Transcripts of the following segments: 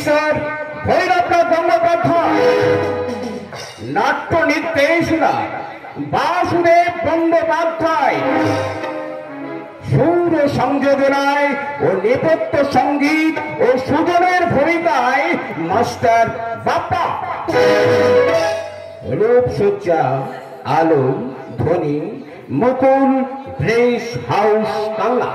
Mister Bhairavnath Gangopadhyay, নাট্য নির্দেশনা বাসুদেব বন্দ্যোপাধ্যায়, সুর সংযোজনায় ও নেপথ্য সঙ্গীত ও সুজনের ভূমিকায় মাস্টার বাপ্পা, রূপসজ্জা আলো ধ্বনি মুকুল প্রেস হাউস বাংলা।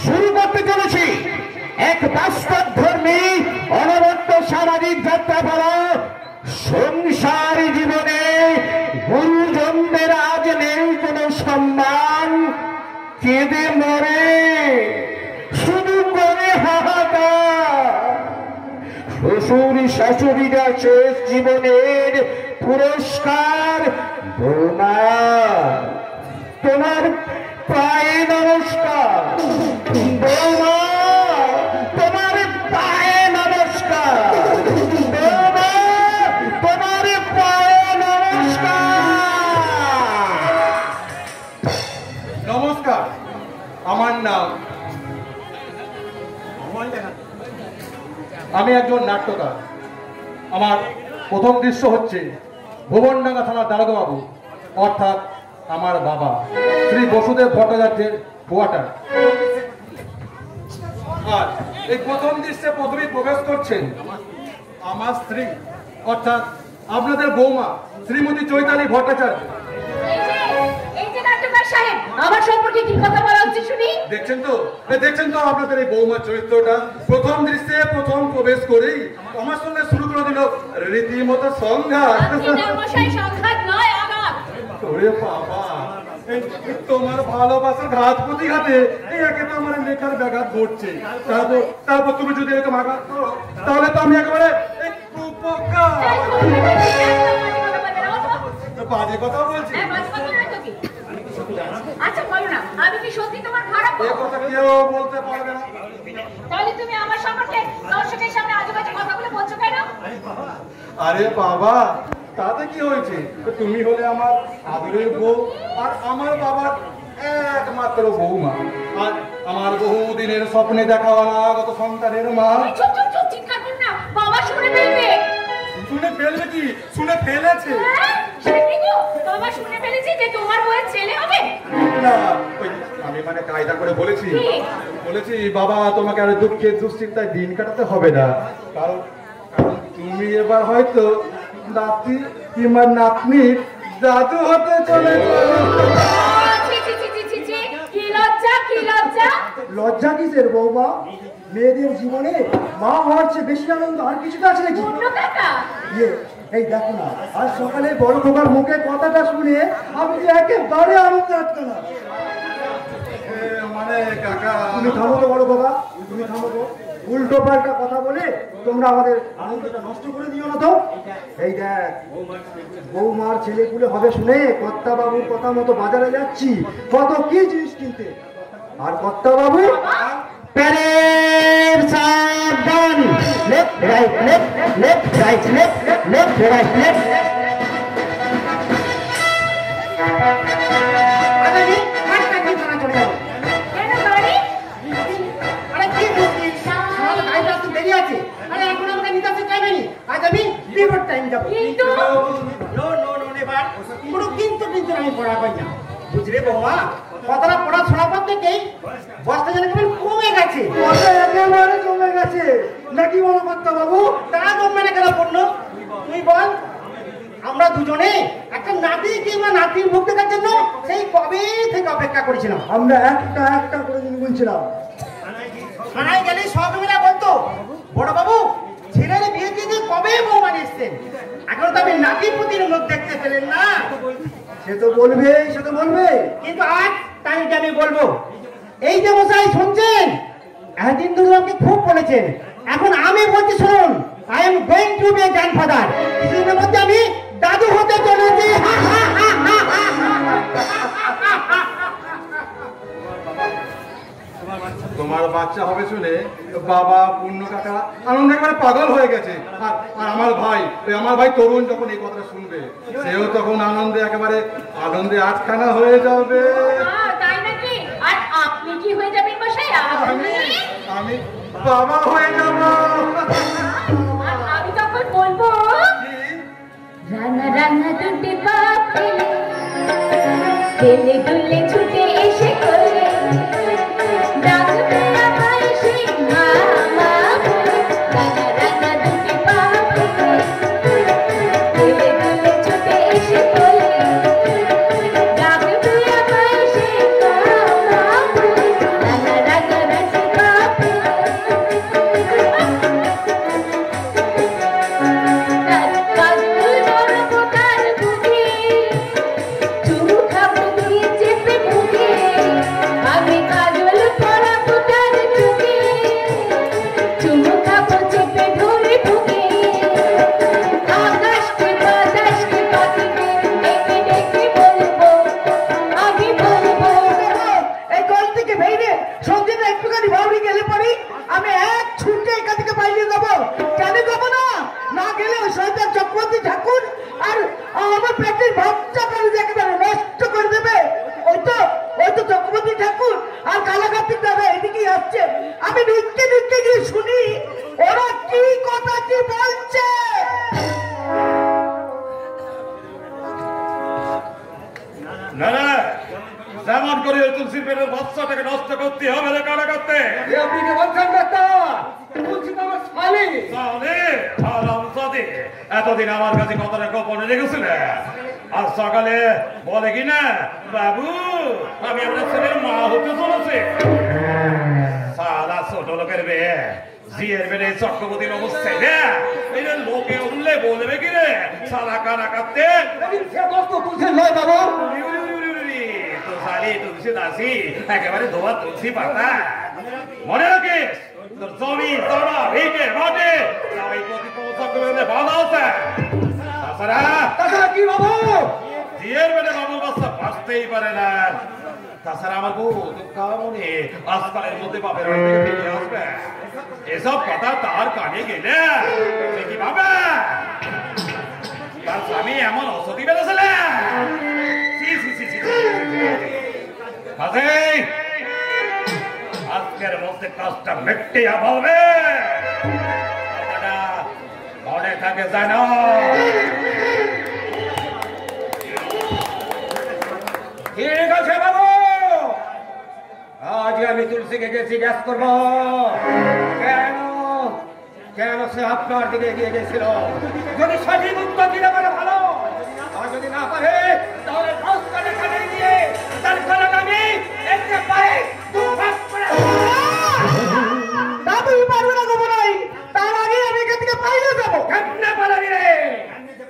শুরু করতে চলেছি এক বাস্তবধর্মী অনবদ্য সামাজিক যাত্রাপালা। সংসার জীবনে গুরুজনদের আজ নেই কোনো সম্মান, কেঁদে মরে শুধু করে হাহাকার। শ্বশুর শাশুড়িরা শেষ জীবনের পুরস্কার। বৌমা তোমার পায়ে নমস্কার, বৌমা তোমার পায়ে নমস্কার, বৌমা তোমার পায়ে নমস্কার। নমস্কার, আমার নাম, আমি একজন নাট্যকার। আমার প্রথম দৃশ্য হচ্ছে ভুবনডাঙ্গা থানার দারোগাবাবু অর্থাৎ আমার বাবা শ্রী বসুদেব ভট্টাচার্যের কোয়ার্টার। আর এই প্রথম দৃশ্যে প্রথমেই প্রবেশ করছেন আমার স্ত্রী অর্থাৎ আপনাদের বৌমা শ্রীমতী চৈতালি ভট্টাচার্য। আমার সম্পর্কে কি কথা বলা হচ্ছে শুনি? দেখছেন তো আপনাদের এই বৌমার চরিত্রটা প্রথম দৃশ্যে প্রথম প্রবেশ করেই আমার সঙ্গে শুরু করে দিল রীতিমতো সংঘাত। সংঘাত নয় আমার। ওরে বাবা, তোমার ভালোবাসার ঘাত প্রতিঘাতে এই একে তো আমার লেখার ব্যাঘাত ঘটছে। তারপর তুমি যদি এরকম আঘাত করো তাহলে তো আমি একেবারে বাজে কথা বলছি। আচ্ছা বলো না, আমি কি সত্যি তোমার খারাপ? এই কথা কেউ বলতে পারবে না। তাহলে তুমি আমার সম্পর্কে দর্শকের সামনে আজেবাজে কথাগুলো বলছো কেন? আরে বাবা, তাতে কি হয়েছে? তুমি হলে আমার আদরের বউ আর আমার বাবার একমাত্র বৌমা, আর আমার বহুদিনের স্বপ্নে দেখা অনাগত সন্তানের মা। চুপ চুপ চুপ, চিৎকার করো না, বাবা শুনে ফেলবে। শুনে ফেলবে কি? শুনে ফেলেছে। বাবা শুনে ফেলেছে যে তোমার বউয়ের ছেলে হবে। না, আমি মানে কায়দা করে বলেছি বাবা তোমাকে আর দুঃখের দুশ্চিন্তায় দিন কাটাতে হবে না, কারণ তুমি এবার হয়তো নাতি কিংবা নাতনির দাদু হতে চলেছে। কি লজ্জা, কি লজ্জা! লজ্জা কিসের বৌমা? মেয়েদের জীবনে মা হওয়ার চেয়ে বেশি আনন্দ আর কিছুটা আছে নাকি? এই দেখো না, আজ সকালে বড় খোকার মুখে কথাটা শুনে আমি যে একেবারে আনন্দ আসতো না। মানে কাকা, তুমি থামো তো বড় খোকা, তুমি থামো তো। উল্টো পাল্টা কথা বলে তোমরা আমাদের আনন্দটা নষ্ট করে দিও না তো। এই দেখ, বৌমার ছেলেগুলো হবে শুনে কর্তা বাবুর কথা মতো বাজারে যাচ্ছি কত কি জিনিস কিনতে। আর কর্তা বাবু প্যারেড সাবধান, left right left, left right left, left right left. বুঝলে বৌমা, কথাটা পড়াশোনা করতে থেকেই বস্তা যেন কেমন কমে গেছে। একেবারে কমে গেছে নাকি বলো কর্তা বাবু? তা কমবে না কেন পড়লো? তুই বল, আমরা দুজনে একটা নাতি কিংবা নাতির মুখ দেখার জন্য সেই কবে থেকে অপেক্ষা করেছিলাম। আমরা একটা একটা করে দিন বলছিলাম। থানায় গেলে সব মেয়েরা বলতো, বড় বাবু ছেলের বিয়ে দিয়ে কবে বৌমা এসছেন, এখন তো আমি নাতির পুতির মুখ দেখতে পেলেন না। সে তো বলবে, সে তো বলবে, কিন্তু আজ তাই আমি বলবো। এই যে মশাই শুনছেন, এতদিন ধরে আমাকে খুব বলেছেন, এখন আমি বলছি শুনুন, I am going to be a grandfather. কিছুদিনের মধ্যে আমি দাদু হতে চলেছি। তোমার বাচ্চা হবে শুনে বাবা পূর্ণ কাকা আনন্দে একেবারে পাগল হয়ে গেছে। আর আমার ভাই তরুণ যখন এই কথাটা শুনবে সেও তখন আনন্দে আটখানা হয়ে যাবে। তাই নাকি? আর আপনি কি হয়ে যাবেন মশাই? আমি বাবা হয়ে যাব। আর আমি তখন বলবো রাঙা রাঙা দুটি পা ফেলে দুলে ছুটে এসে করে ডাকবে আমায় সেই মামা। রাঙা রাঙা দুটি পা ফেলে দুলে ছুটে এসে করে ডাকবে আমায় সেই মামা। রাঙা রাঙা দুটি পা আমি ঢুকতে গিয়ে শুনি ওরা কি কথা কি বলছে। না না, যেমন করে তুলসীর পেটের বাচ্চাটাকে নষ্ট করতে হবে রে কারা করতে। আপনি কি বলছেন ডাক্তার? তুলসী তো আমার শালী। এতদিন আমার কাছে কথাটা গোপনে রেখেছিল। আজ সকালে বলে কি না, বাবু আমি আপনার ছেলের মা হতে চলেছে। সারা ছোট লোকের মেয়ে জিয়ের মেয়ে চক্রবর্তীর অবস্থায় না, এই যে লোকে উঠলে বলবে কি রে সারা কানা কাটতে তুলসী নয় বাবু, তুলসী দাসী একেবারে ধোয়া তুলসী পাতা। মনে রাখিস তোর জমি জমা ভিটে মাটি সবাই প্রতিপক্ষ চক্রবর্তীতে বাধা আছে। তাছাড়া কি বাবু? জিয়ের মেয়ে বাবুর বাচ্চা বাঁচতেই পারে না। তাছাড়া আমার বউ দুঃখামনি আজকালের মধ্যে বাপের বাড়ি থেকে ফিরে আসবে। এসব কথা তার কানে গেলে সে কি ভাবে? তার স্বামী এমন অসতি বেড়েছিলে। আজকের মধ্যে কাজটা মেটে বলবে, মনে থাকে জানো। ঠিক আছে বাবু, আজ আমি তুলসীকে গিয়ে জিজ্ঞাসা করবো কেন সে আপনার দিকে এগিয়ে গেছিল। যদি সঠিক উত্তর দিতে পারে ভালো, আর যদি না পারে তাহলে গিয়ে তার গলা আমি একটা পায়ে দুভাগ করে পারবে না গো নাই। তার আগে আমি এখান থেকে পাইলে যাবো। কেমনে পালাবি রে?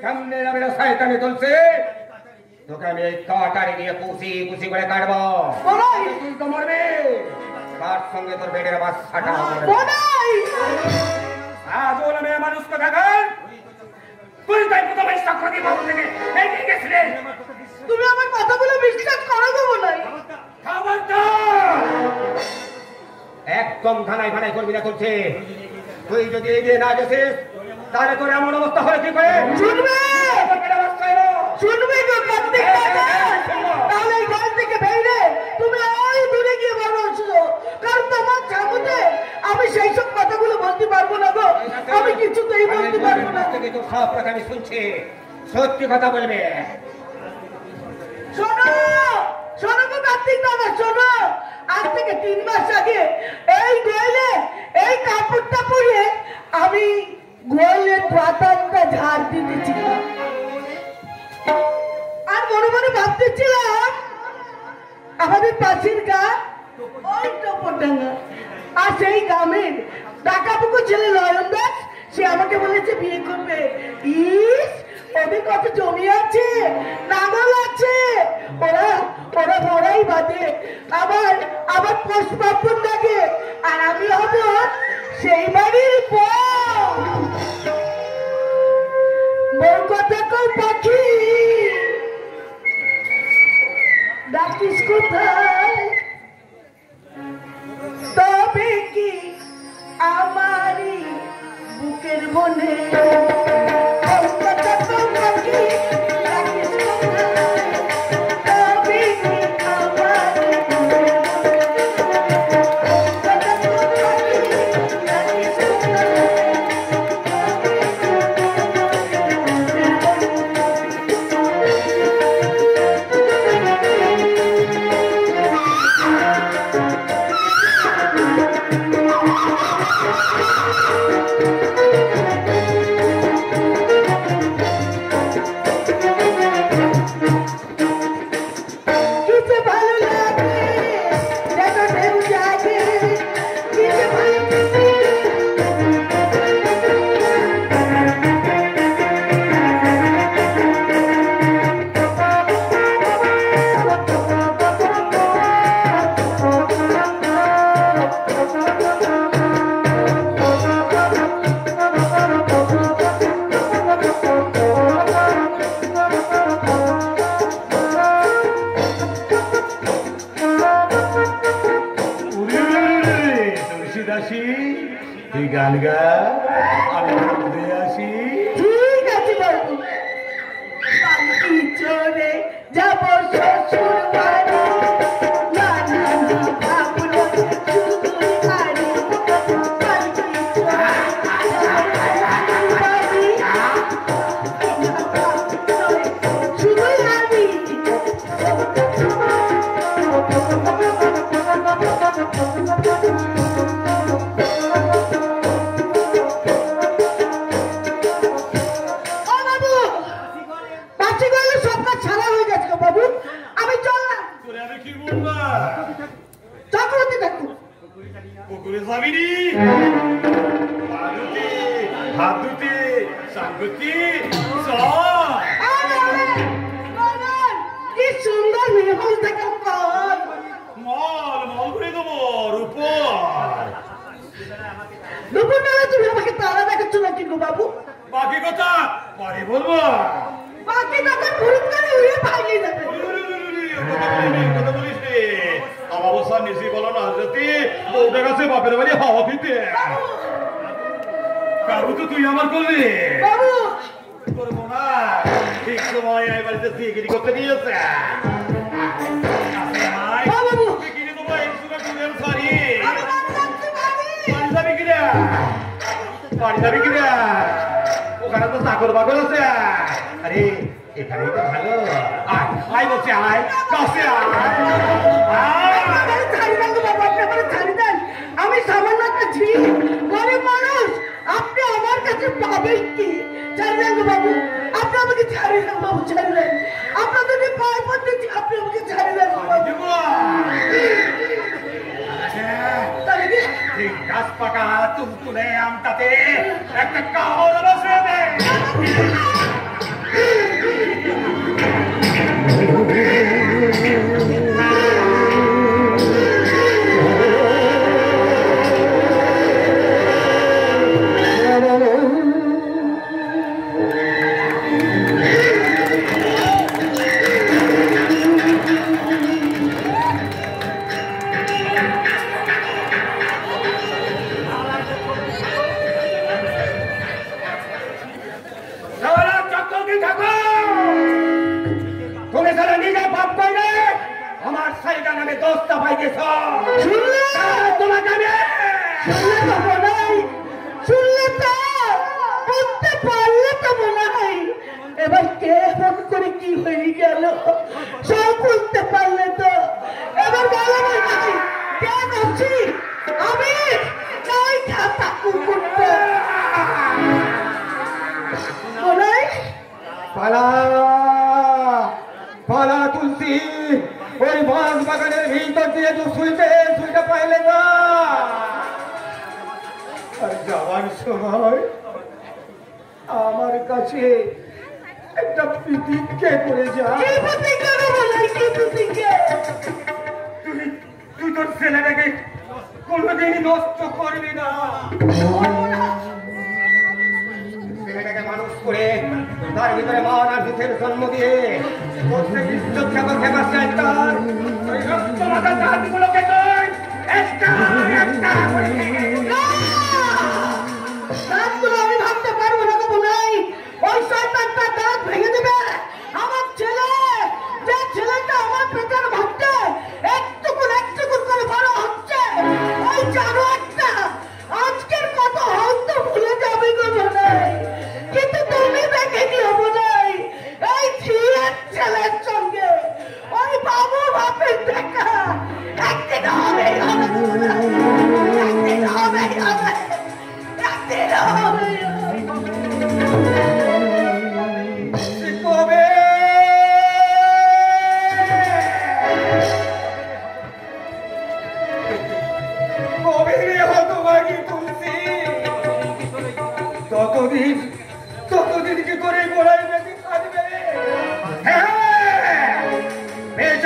কেমনে যাবি রে শয়তানি তুলসী? তোকে আমি এই কাটারি দিয়ে কুচি করে কাটবো। তুই তো মরবি, তার সঙ্গে তোর বেডের বাচ্চাটা আজ ওরা মেয়ে মানুষকে দেখেন। তুই তাই প্রথমে সাক্ষী বাবু থেকে এগিয়ে গেছিলে। তুমি আমার কথাগুলো বিশ্বাস করো গো নাই? একদম ধানাই ভানাই করবি না তুলছে। তুই যদি এগিয়ে না গেছিস তাহলে তোর এমন অবস্থা হলে কি করে শুনবে? শুনবে গো কার্তিক দাদা, তাহলে এই ঘর থেকে বেরিয়ে তুমি ওই দূরে গিয়ে বসো, কারণ তোমার সামনে আমি সেই সব কথাগুলো বলতে পারবো না গো। আমি কিছুতেই বলতে পারবো না। তোর সব কথা আমি শুনছি, সত্যি কথা বলবে। শোনো গো কার্তিক দাদা, শোনো। আজ থেকে 3 মাস আগে এই গোয়ালে এই কাপড়টা পরে আমি গোয়ালের পাতাটা ঝাড় দিতেছিলাম। আর মনে মনে ভাবতেছিলাম আমাদের পাশের গ্রাম ওই টপরডাঙ্গা, আর সেই গ্রামের টাকাটুকু ছেলে নয়ন দাস সে আমাকে বলেছে বিয়ে করবে। ইস, ওদের কত জমি আছে, নাঙল আছে, ওরা ভরাই বাঁধে, আবার পোষ পাপন লাগে, আর আমি হব সেই বাড়ির বউ। কথা কই পাখি, ডাকিস কোথায়? তবে বনে গান গা আমি ঘুরে আসি। ঠিক আছে বাবু, পালকি চড়ে যাব শ্বশুর বাড়ি, না না না ভাবলো শুধু হারি, পালকি চড়ে শুধু হারি। পুকুরে যাবি নি? হাত ধুতে সাংগতি কি সুন্দর মেহমান থেকে মল মল করে দেবো রূপর। দুপুরবেলা তুমি আমাকে তারা দেখাচ্ছ না কিন্তু বাবু? বাকি কথা পরে বলবো। বাকি কথা ভুল করে উড়ে পালিয়ে যাবে। কথা বলিস রে, আমার অবস্থা নিজে বলো না যদি বউটার কাছে বাপের বাড়ি হাওয়া দিতে কারু তো তুই আমার করলি বাবু। করবো না, ঠিক সময় এই বাড়িতে সিকিরি করতে নিয়েছে। বাবু কিনে দেবো একশো দুধের শাড়ি। আমি বাড়ি যাচ্ছি, বাড়ি। বাড়ি যাবি কিনা? বাড়ি যাবি কিনা? ওখানে তো চাকর বাকর আছে। আরে এখানেই তো ভালো। আয় আয় বলছে, আয় কাছে আমাকে ছাড়ি দেন গো বাবু, আপনি আমাকে ছাড়ি দেন। আমি সামান্য একটা ঝি, গরিব মানুষ, আপনি আমার কাছে পাবেন কি? ছাড়ি দেন গো বাবু, আপনি আমাকে ছাড়ি দেন বাবু, ছাড়ি দেন। আপনাদের যে পায়ে পড়তেছি, আপনি আমাকে ছাড়ি দেন গো বাবু। তাহলে কি? গাছ পাকা তুলতুলে আমটাতে একটা কামড় বসে দে। তুমি যারা নিজে বাপ করবে আমার সাইডা নামে দোস্তা পাইতেছ। শুনলে? তোমাকে আমি শুনলে তো মনে হয়, শুনলে তো, বুঝতে পারলে তো মনে হয়। এবার কে ফোন করে কি হয়ে গেল সব বুঝতে পারলে তো। এবার বলো ভাই, কে করছি আমি? নই খাতা কুকুরটা মনে হয়। পালা পালা তুলসী, ওই বাঁশ বাগানের ভিতর দিয়ে তো শুইতে পাইলে না। আর যাওয়ার সময় আমার কাছে একটা প্রতিজ্ঞা করে যা। কি প্রতিজ্ঞা গো বলো, কি প্রতিজ্ঞা? তুই তোর ছেলেটাকে কোনোদিনই নষ্ট করবি না। ছেলেটাকে মানুষ করে তার ভিতরে মান আর দুঃখের জন্ম দিয়ে জাতিগুলোকে আমি ভাবতে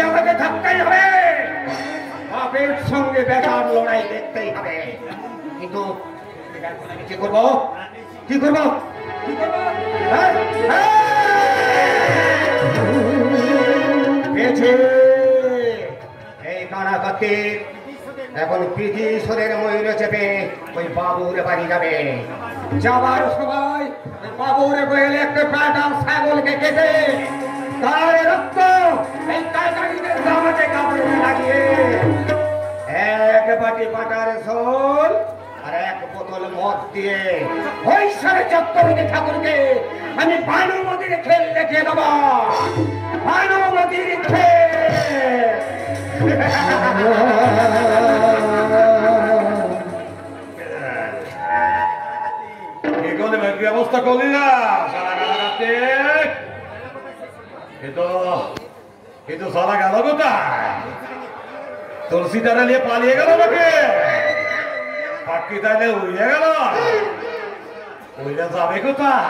আমাকে থাকতেই হবে, বাপের সঙ্গে বেকার লড়াই দেখতেই হবে। কিন্তু আমি কি করবো, কি করবো, কি করবো? এই কানাকাতে এখন প্রীতিশোধের ময়ূর চেপে ওই বাবুর বাড়ি যাবে। যাবার সময় বাবুর গোয়েলে একটা পাটা ছাগলকে কেটে তার রক্ত এই কাকারিদের গামাতে কাপড়ে লাগিয়ে এক বাটি পাটার ঝোল আর এক বোতল মদ দিয়ে ওই সাড়ে চত্বরী ঠাকুরকে আমি ভানুমতির খেল দেখিয়ে দেবো। ভানুমতির খেল ব্যবস্থা করলি না কিন্তু সারা গেল কোথায়? তুলসী তারা নিয়ে পালিয়ে গেল নাকি? পাখি তাইলে উড়ে গেল, উড়ে যাবে কোথায়?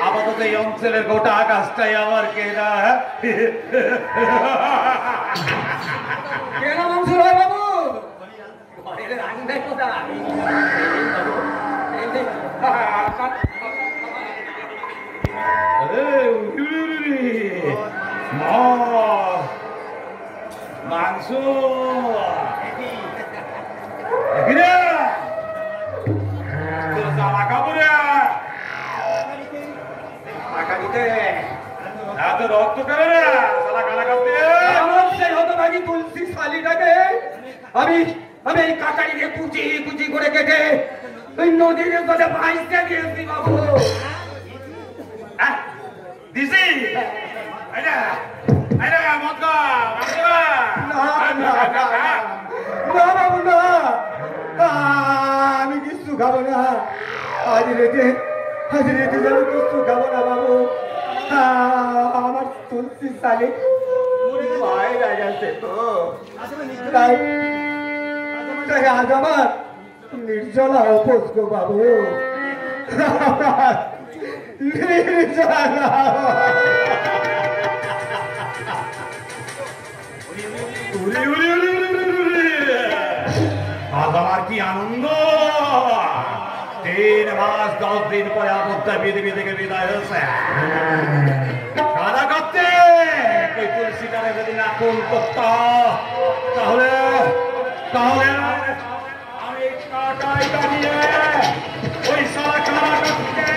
আপাতত এই অঞ্চলের গোটা আকাশটাই আমার কেনা। কেনা মনসুর হয় বাবু, মাংস জামা কাপড় এত রক্ত করে না সালা কালা কাপড়ে। আমার সেই হতভাগী তুলসী শালিটাকে আমি আমি এই কাকারিকে কুচি কুচি করে কেটে ওই নদীর জলে ভাইসতে দিয়েছি বাবু। দিছি আমি কিছু খাবো না, আজ রেটে যেন কিছু খাবো না বাবু। আমার তুলসী শালিক মায়েরা গেছে তো, তাই আজ আমার নির্জলা উপোস গো বাবু, নির্জলা। আজ আমার কি আনন্দ, 3 মাস 10 দিন পরে আপত্তা পৃথিবী থেকে বিদায় হয়েছে। কারা করতে ওই তুলসীটারে যদি না খুন করত তাহলে তাহলে আমি কাটাই দাঁড়িয়ে ওই সারা কারা করতে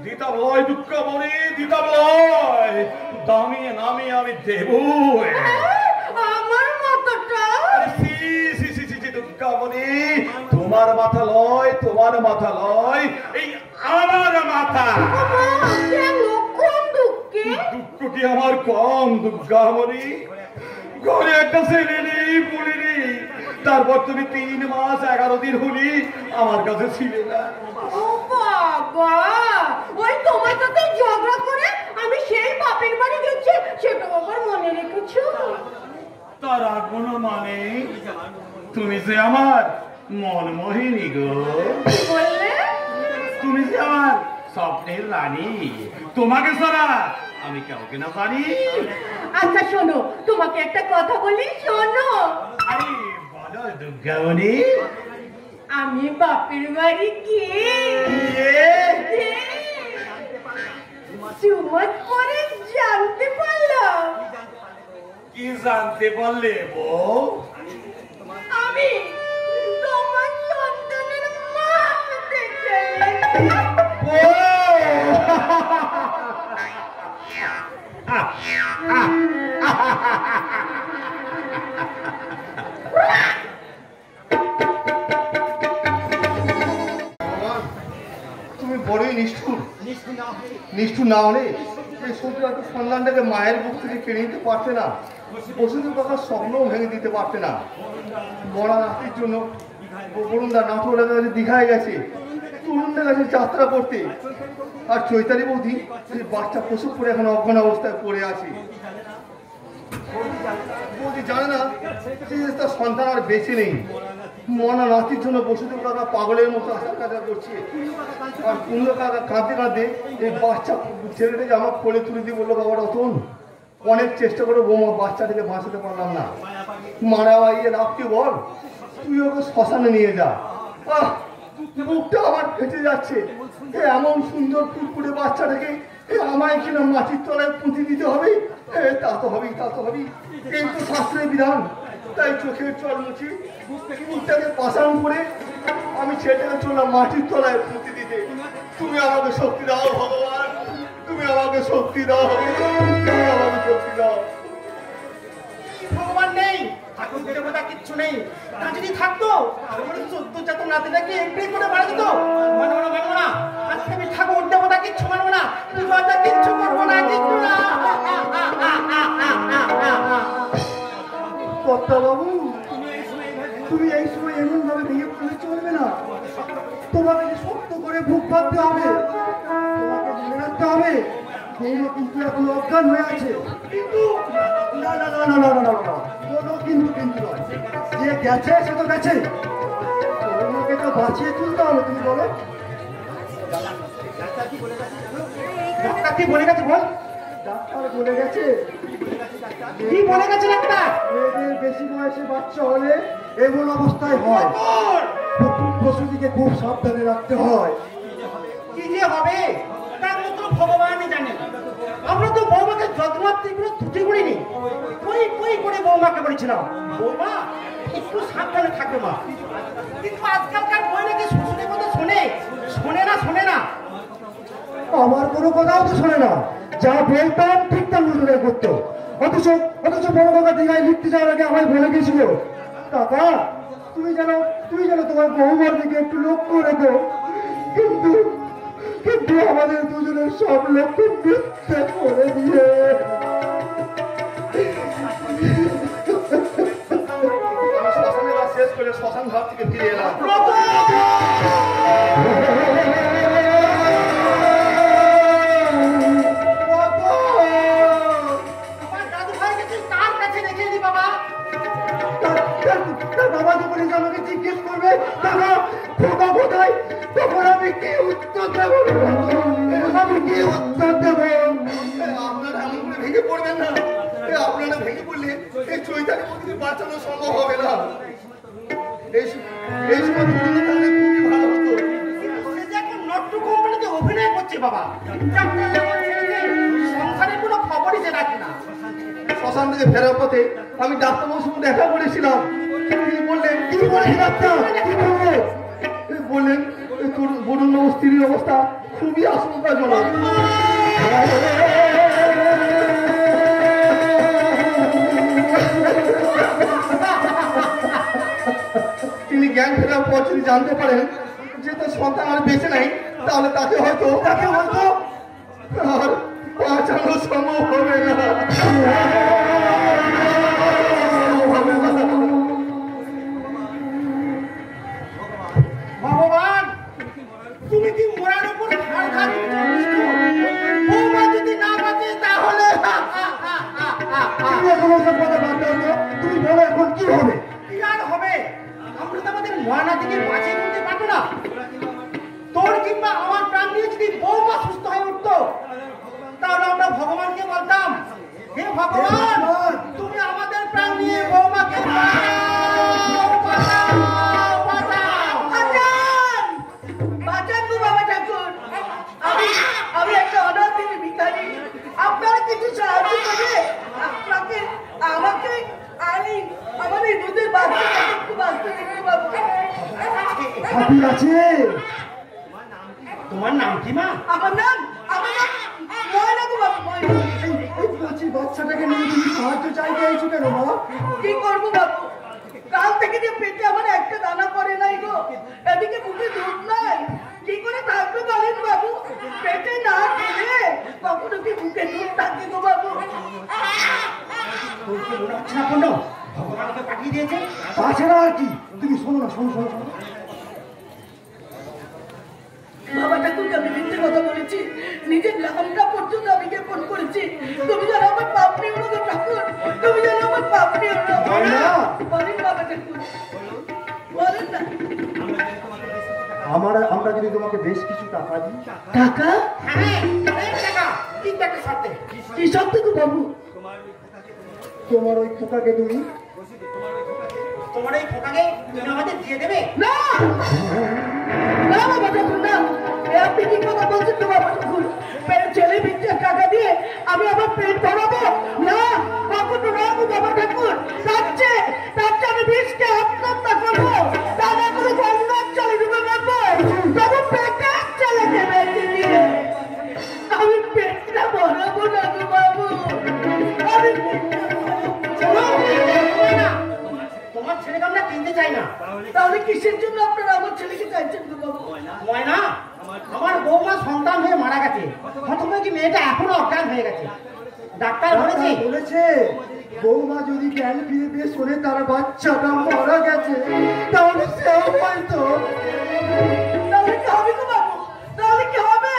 দিতাম লয়, দুঃখ মনে দিতাম লয়, দামিয়ে নামিয়ে আমি দেব আমার মাথাটা। দুঃখামণি তোমার মাথা লয়, তোমার মাথা লয়, এই আমার মাথা। দুঃখ কি আমার কম দুঃখামণি? ঘরে একটা ছেলে নেই, পুলি নেই, তারপর তুমি 3 মাস 11 দিন হলি আমার কাছে ছিলে না। ও বাবা, ওই তোমার সাথে ঝগড়া করে আমি সেই বাপের বাড়ি গেছি, সেটা আবার মনে রেখেছো? তার আর কোনো মানে? তুমি যে আমার মনমোহিনী গো। কি বললে? তুমি যে আমার স্বপ্নের রানী, তোমাকে ছাড়া আমি কাউকে না জানি। আচ্ছা শোনো, তোমাকে একটা কথা বলি, শোনো। আরে বলো দুর্গামণি। আমি বাপের বাড়ি গিয়ে চুমত পরে জানতে পারলাম। কি জানতে পারলে বউ? আমি তোমার সন্তানের মা হতে চাই। তুমি বড়ই নিষ্ঠুর, নিষ্ঠুর না হলে এই সত্যি সন্তানটাকে মায়ের বুক থেকে কেড়ে নিতে পারতে না, বসুদের কথা স্বপ্নও ভেঙে দিতে পারতে না। মরা নাতির জন্য বরুণদা নাটোরের কাছে দীঘায় গেছে তরুণদের কাছে যাত্রা করতে, আর চৈতালি বৌদি সেই বাচ্চা প্রসব করে এখন অজ্ঞান অবস্থায় পড়ে আছে। বৌদি জানে না যে তার সন্তান আর বেঁচে নেই, মনা নাতির জন্য বসুদেব কাকা পাগলের মতো আশা কাজা করছে। আর কুন্দ কাকা কাঁদতে কাঁদতে এই বাচ্চা ছেলেটাকে আমার কোলে তুলে দিয়ে বললো, বাবা রতন, অনেক চেষ্টা করে বৌমা বাচ্চাটাকে বাঁচাতে পারলাম না, মারা বাইয়ে রাখতে বল, তুই ওকে শ্মশানে নিয়ে যা। বুকটা আমার ফেটে যাচ্ছে। এমন সুন্দর ফুটফুটে বাচ্চাটাকে আমায় কিনা মাটির তলায় পুঁতি দিতে হবে? তা তো হবেই, তা তো হবেই, এই তো শাস্ত্রের বিধান। তাই চোখের জল মুছি মুখটাকে পাশান করে আমি ছেলেটাকে চললাম মাটির তলায় পুঁতি দিতে। তুমি আমাকে শক্তি দাও ভগবান, তুমি আমাকে শক্তি দাও, তুমি আমাকে শক্তি দাও। ভগবান নেই, ঠাকুর দেবতা কিচ্ছু নেই। তা যদি থাকতো আমার সত্য যত নাতিটাকে এমনি করে মারা যেত। মানবো না, মানবো না, আজকে আমি ঠাকুর দেবতা কিচ্ছু মানবো না, দেবতা কিচ্ছু করবো না, কিচ্ছু না। কর্তা বাবু, তুমি এই সময় এমন ভাবে ভেঙে পড়লে চলবে না। তোমাকে যে শক্ত করে বুক বাঁধতে হবে, তোমাকে মনে রাখতে হবে বৌমা কিন্তু এখন অজ্ঞান হয়ে আছে। কিন্তু না না না না না না না, কোনো কিন্তু কিন্তু নয়, যে গেছে সে তো গেছে, বৌমাকে তো বাঁচিয়ে তুলতে হবে। তুমি বলো ডাক্তার কি বলে গেছে বল? ডাক্তার বলে গেছে, কি বলে গেছে ডাক্তার? মেয়েদের বেশি বয়সে বাচ্চা হলে এমন অবস্থায় হয়, প্রসূতিকে খুব সাবধানে রাখতে হয়। কি যে হবে তার মতো ভগবানই জানেন। আমরা তো বৌমাকে যত্নার্থে কোনো ত্রুটি করিনি, কই কই করে বৌমাকে বলেছিলাম, বৌমা একটু সাবধানে থাকবে মা। কিন্তু আজকালকার বই নাকি শ্বশুরের কথা শোনে, শোনে না। আমার কোনো কথাও তো শোনে না, যা বলতাম ঠিক তা উল্টো করতো। অথচ বড় কাকা দীঘায় লিখতে যাওয়ার আগে আমায় বলে গেছিল, কাকা তুমি যেন তোমার বৌমার দিকে একটু লক্ষ্য রেখো। কিন্তু আমাদের দুজনের সব লক্ষ্য মিথ্যে করে দিয়ে শেষ করে শ্মশান ঘাট থেকে ফিরে এলাম। বাবা যখন আমাকে জিজ্ঞেস করবে দাদা খোকা কোথায়, তখন আমি কি উত্তর দেবো? আপনারা এমন করে ভেঙে পড়বেন না, আপনারা ভেঙে পড়লে এই চৈতালি প্রকৃতি বাঁচানো সম্ভব হবে না। এই সময় খুবই ভালো হতো। সে যে এখন নট্টু কোম্পানিতে অভিনয় করছে বাবা, সংসারের কোনো খবরই সে রাখে না। শ্মশান থেকে ফেরার পথে আমি ডাক্তারবাবুর সঙ্গে দেখা করেছিলাম। তিনি বললেন, বললেন তোর বরুণবাবু স্ত্রীর অবস্থা খুবই আশঙ্কাজনক। তিনি জ্ঞান ফেরার পর যদি জানতে পারেন যে তার সন্তান আর বেঁচে নাই, তাহলে তাকে হয়তো আর বাঁচানো সম্ভব হবে না। ভগবান, তুমি কি মোড়ার উপর বৌমা যদি না বাঁচে তাহলে তুমি বলো এখন কি হবে? কি আর হবে? আমরা তো আমাদের ময়না থেকে বাঁচিয়ে তুলতে পারবো না। তোর কিংবা আমার প্রাণ নিয়ে যদি বৌমা সুস্থ হয়ে উঠতো, তাহলে আমরা ভগবানকে বলতাম, হে ভগবান, তুমি আমাদের প্রাণ নিয়ে বৌমাকে আমি একটা অনাথ দিদি ভিখারি, আপনারা কিছু সাহায্য করে আমাকে আমি আমাদের দুধের বাচ্চাকে একটু বাঁচতে দেখতে পাবো। তোমার নাম কি মা? আমার নাম ময়না গো বাবু, ময়না। বাচ্চাটাকে নিয়ে তুমি সাহায্য চাইতে আইছো কেন মা? কি করবো বাবু, কাল থেকে যে পেটে আমার একটা দানা পড়ে নাই গো, এদিকে বুকে দুধ নাই, কি করে থাকবে বলেন বাবু? পেটে না খেলে কখনো কি বুকে দুধ থাকে গো বাবু? ভগবানকে পাঠিয়ে দিয়েছে। তাছাড়া আর কি? তুমি শোনো না, শোনো। বাবা ঠাকুরকে আমি মিথ্যে কথা বলেছি, নিজের নামটা পর্যন্ত আমি জ্ঞাপন করেছি। তুমি যেন আমার পাপ নিও না গো ঠাকুর, তুমি যেন আমার পাপ নিও না। বলেন বাবা ঠাকুর, বলেন আমরা যদি তোমাকে বেশ কিছু টাকা দিই। টাকা? হ্যাঁ অনেক টাকা, কিন্তু একটা শর্তে। কি শর্ত গো বাবু? তোমার ওই খোকাকে তুমি তোমার এই খোকাকে তুমি আমাদের দিয়ে দেবে? না না বাবা ঠাকুর না, এ আপনি কি কথা বলছেন তো বাবা ঠাকুর? ছেলে ভিক্ষার টাকা দিয়ে আমি আমার পেট ভরাবো? না কখনো না গো বাবা ঠাকুর। তার চেয়ে আমি বিষকে আত্মহত্যা করবো, তা না করে গঙ্গার জলে ডুবে মরবো, তবু পেটের ছেলেকে বেঁচে দিয়ে আমি পেটটা ভরাবো না গো বাবু। আমি তোমার ছেলেকে আমরা কিনতে চাই না। তাহলে কিসের জন্য আপনারা আমার ছেলেকে চাইছেন গো বাবু? ময়না, আমার বৌমা সন্তান হয়ে মারা গেছে, হতভাগী মেয়েটা এখনো অজ্ঞান হয়ে গেছে। ডাক্তার বলেছে বৌমা যদি জ্ঞান ফিরে দিয়ে শোনে তার বাচ্চাটা মারা গেছে, তাহলে সেও হয়তো। তাহলে কি হবে গো বাবু? তাহলে কি হবে?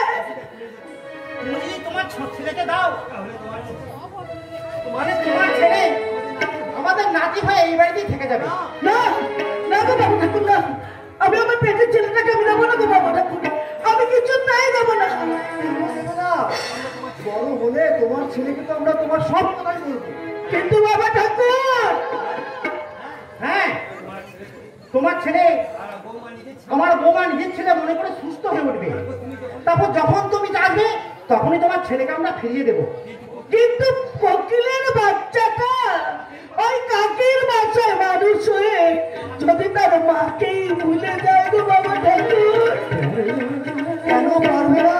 তুমি যদি তোমার ছেলেকে দাও, মানে তোমার ছেলে আমাদের নাতি হয়ে এই বাড়িতেই থেকে যাবে। না না গো বাবু ঠাকুর না, আমি আমার পেটের ছেলেটাকে আমি নেবো না গো বাবু ঠাকুর, আমি কিছু তাই দেবো না। বড় হলে তোমার ছেলেকে তো আমরা তোমার সব কথাই বলবো। কিন্তু বাবা ঠাকুর, হ্যাঁ তোমার ছেলে আমার বৌমা নিজের ছেলে মনে করে সুস্থ হয়ে উঠবে, তারপর যখন তুমি আসবে তখনই তোমার ছেলেকে আমরা ফিরিয়ে দেবো। কিন্তু কোকিলের বাচ্চাটা ওই কাকির বাসায় মানুষ হয়ে যদি তার মাকেই ভুলে যায় গো বাবা ঠাকুর। কেন পারবে না?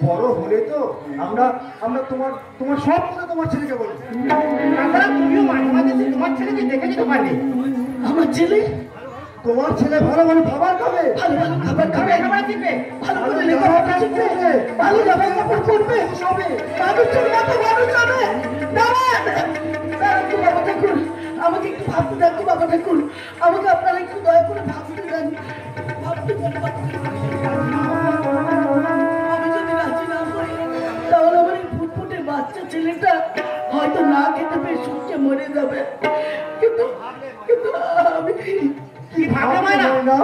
বড় হলে তো আমরা আমরা তোমার সব কথা তোমার ছেলেকে বলবো। তাছাড়া তুমিও মাঝে মাঝে তোমার ছেলেকে দেখে যেতে পারবে। আমার ছেলে তোমার ছেলে ভালো ভালো খাবার খাবে, ভালো ভালো খাবার খাবে, খাবার শিখবে, ভালো করে লেখাপড়া শিখবে, ভালো জামা কাপড় পরবে, সবে মানুষের মতো মানুষ হবে। দাঁড়ান দাঁড়ান গো বাবা ঠাকুর, আমাকে একটু ভাবতে দেন গো বাবা ঠাকুর, আমাকে আপনারা একটু দয়া করে ভাবতে দেন, ভাবতে দেন বাবা ঠাকুর। আমি যদি রাজি না করি তাহলে আমার এই ফুটফুটে বাচ্চা ছেলেটা হয়তো না খেতে পেয়ে শুকিয়ে মরে যাবে। কিন্তু কিন্তু আমি কি ভাববে ময়না?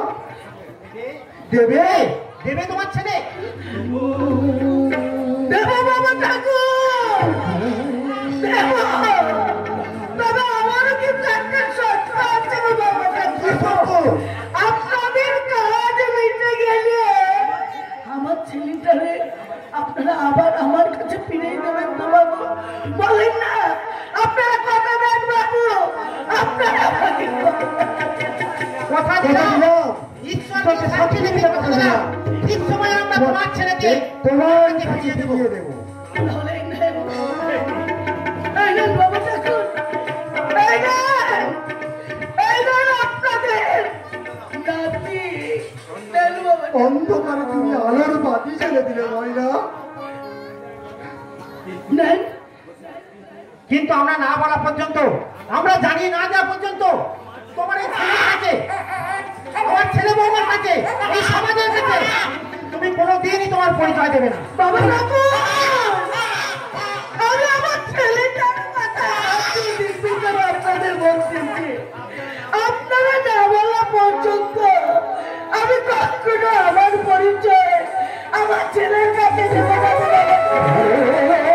দেবে দেবে তোমার ছেলে? দেবো বাবা ঠাকুর, দেবো। তবে আমারও কিন্তু একটা শর্ত আছে গো বাবা ঠাকুর। আপনাদের কাজ মিটে গেলে আমার ছেলেটারে আপনারা আবার আমার কাছে ফিরিয়ে দেবেন তো বাবু? বলেন না, আপনারা কথা দেন বাবু, আপনারা আমাকে কথা দিলাম, ঈশ্বরকে সাক্ষী রেখে কথা দিলাম, ঠিক সময় আমরা তোমার ছেলেকে তোমার কাছে ফিরিয়ে দেবো। তাহলে এই নেন, এই নেন বাবা ঠাকুর, এই নেন, এই নেন আপনাদের নাতি, নেন বাবা ঠাকুর। অন্ধকারে তুমি আলোর বাতি জ্বেলে দিলে ময়না। নেন। কিন্তু আমরা না বলা পর্যন্ত, আমরা জানিয়ে না দেওয়া পর্যন্ত তোমার এই ছেলের কাছে, আমার ছেলে বৌমার কাছে, এই সমাজের কাছে তুমি কোনোদিনই তোমার পরিচয় দেবে না। বাবা ঠাকুর, আমি আমার ছেলেটার কথা আপনাদের বলতেছি, আপনারা না বলা পর্যন্ত আমি কখনো আমার পরিচয় আমার ছেলের কাছে দেবো না বাবা ঠাকুর।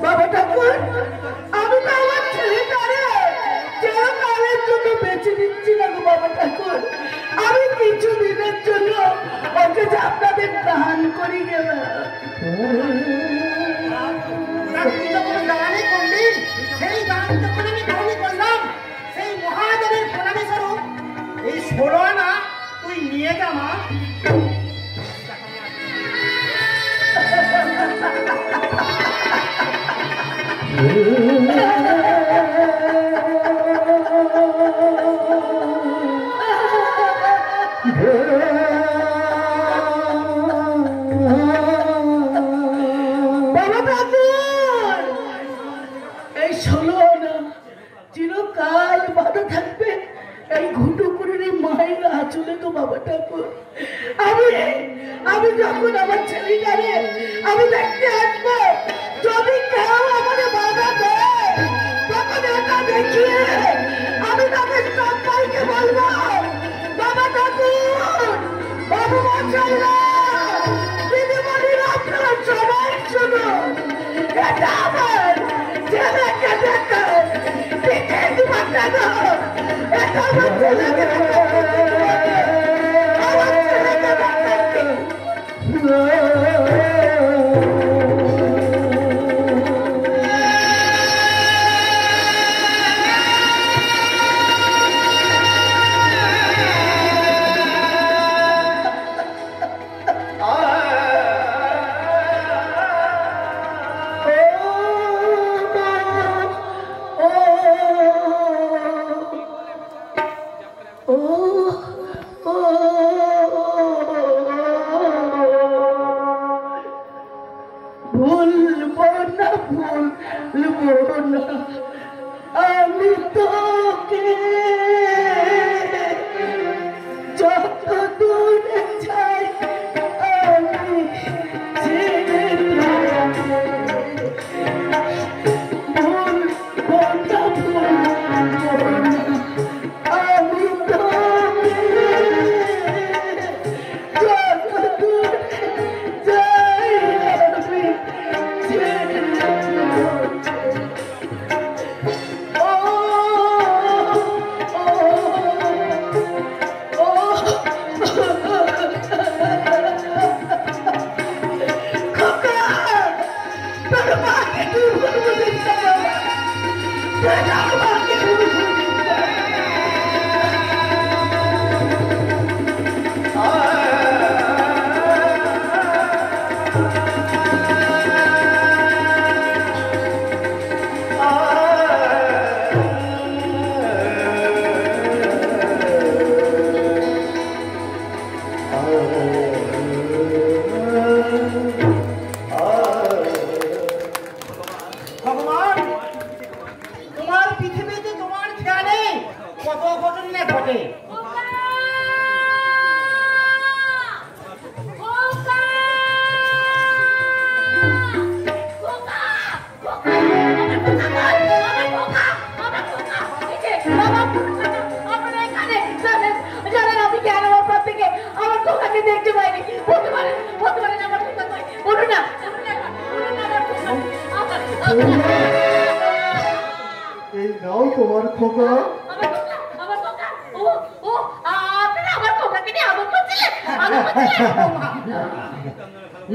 বাবা ঠাকুর, আমি তো আমার ছেলেটারে চিরকালের জন্য বেঁচে দিচ্ছি না গো বাবা ঠাকুর, আমি কিছু দিনের জন্য ওকে যে আপনাদের দান করি গেলাম। তুই যখন দাঁড়ানি করলি, সেই দান যখন আমি গ্রহণ করলাম, সেই মহাদেবের প্রণামী স্বরূপ এই 16 আনা তুই নিয়ে যা মা। বাবা ঠাকুর, এই 16 আনা চিরকাল বাঁধা থাকবে এই ঘুটুপুরের মায়ের আঁচলে গো বাবা ঠাকুর। আমি যখন আমার ছেলেটারে আমি দেখতে আসবো, যদি কেউ আমাদের বাধা দেয়, তখন এটা দেখিয়ে আমি তাকে সবাইকে বলবো, বাবা ঠাকুর, বাবু মশাইরা, দিদিমণিরা, আপনারা সবাই শুনুন, এটা আমার ছেলেকে দেখান, পিঠের দিবাটা না, এটা আমার ছেলেকে দেখান, আমার ছেলেকে দেখান। আমি তোকে যত দূরে যাই আমি আমি তোকে যত দূরে যাই আমি ভগবান, তোমার পৃথিবীতে তোমার খেয়ালে কত ঘটনা ঘটে। দেখতে পাইনি, বলতে পারেন আমার কথা কই, বলুন না, এই নাও তোমার খোকা।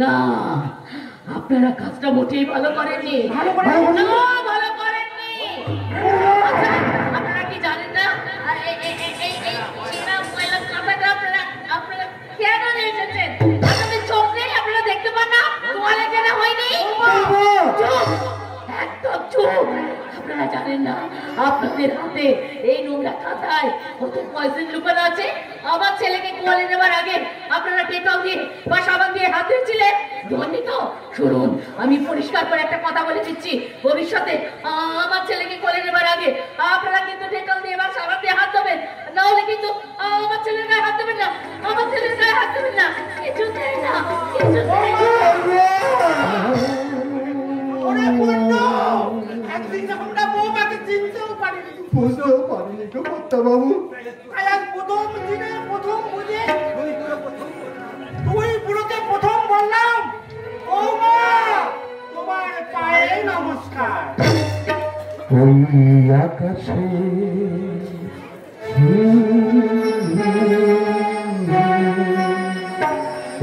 না, আপনারা কাজটা মোটেই ভালো করেননি, ভালো করেননি। আপনারা কি জানেন না আপনারা কেন এসেছেন? আপনাদের চোখ নেই, আপনারা দেখতে পান না তোয়ালে কেন হয়নি? একদম চুপ। আপনারা জানেন না আপনাদের হাতে এই নোংরা খাতায় কত পয়সা লুকানো আছে? আমার ছেলেকে কোলে নেবার আগে আপনারা ডেটল দিয়ে বা সাবান দিয়ে হাত ধুয়েছিলেন। ধন্যি তো শুনুন, আমি পরিষ্কার করে একটা কথা বলে দিচ্ছি, ভবিষ্যতে আমার ছেলেকে কোলে নেবার আগে আপনারা কিন্তু ডেটল দিয়ে বা সাবান দিয়ে হাত ধোবেন, না হলে কিন্তু আমার ছেলের গায়ে হাত দেবেন না, আমার ছেলের গায়ে হাত দেবেন না, কিছুতেই না, কিছুতেই না। একদিন আমরা বৌমাকে চিনতেও পারিনি, বুঝতেও পারিনি গো বাবু। আজ প্রথম দিনে প্রথম বুঝে তুই বুড়োকে প্রথম বললাম, বৌমা তোমার পায়ে নমস্কার। ওই আকাশে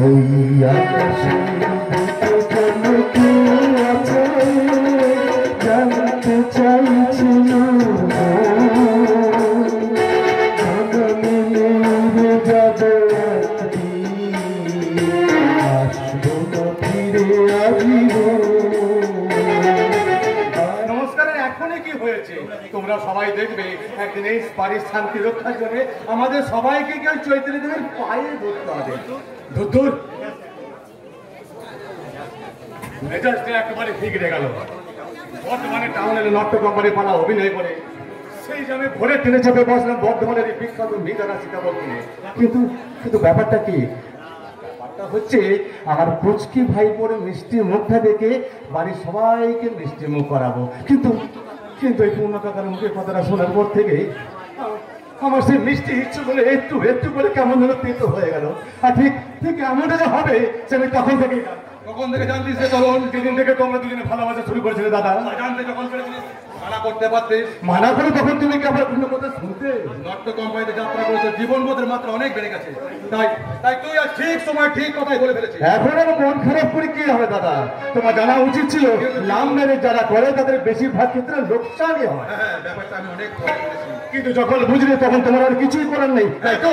ওই আকাশে জানতে চাইছিল যাবে আসবো না ফিরে আসিব। নমস্কারের এখনই কি হয়েছে? তোমরা সবাই দেখবে একদিন এই বাড়ির শান্তি রক্ষার জন্য আমাদের সবাইকে কেউ চৈত্রী দেবের পায়ে ধরতে হবে। ধুর, মেজাজটা একেবারে বিগড়ে গেল। বর্তমানে টাউনের নট্য কোম্পানি পাড়া অভিনয় করে সেই যে আমি ভোরে ট্রেনে চেপে বসলাম বর্ধমানের এই বিখ্যাত মিহিদানা সীতাভোগ কিনে। কিন্তু কিন্তু ব্যাপারটা কি, ব্যাপারটা হচ্ছে আমার পুচকি ভাই পরে মিষ্টি মুখটা দেখে বাড়ির সবাইকে মিষ্টি মুখ করাবো। কিন্তু কিন্তু এই পূর্ণ কাকার মুখের কথাটা শোনার পর থেকে আমার সেই মিষ্টি ইচ্ছে বলে একটু একটু করে কেমন যেন তেতো হয়ে গেল। আর ঠিক ঠিক এমনটা যে হবে সে আমি তখন থেকেই কখন থেকে জানতিস যে তরুণ? যেদিন থেকে তোমরা দুজনে ভালোবাসা শুরু করেছিলে দাদা। জানতে যখন পেরেছিস মানা করতে পারতিস। মানা করে তখন তুমি কি আবার পূর্ণ কথা শুনতে? নট্য কোম্পানিতে যাত্রা করেছে, জীবন বোধের মাত্রা অনেক বেড়ে গেছে। তাই তাই তুই আর ঠিক সময় ঠিক কথাই বলে ফেলেছিস। এখন আর মন খারাপ করে কি হবে দাদা? তোমার জানা উচিত ছিল লাভ ম্যারেজ যারা করে তাদের বেশিরভাগ ক্ষেত্রে লোকসানই হয়। হ্যাঁ, ব্যাপারটা আমি অনেক পরে বলেছি। কিন্তু যখন বুঝলে তখন তোমার আর কিছুই করার নেই, তাই তো?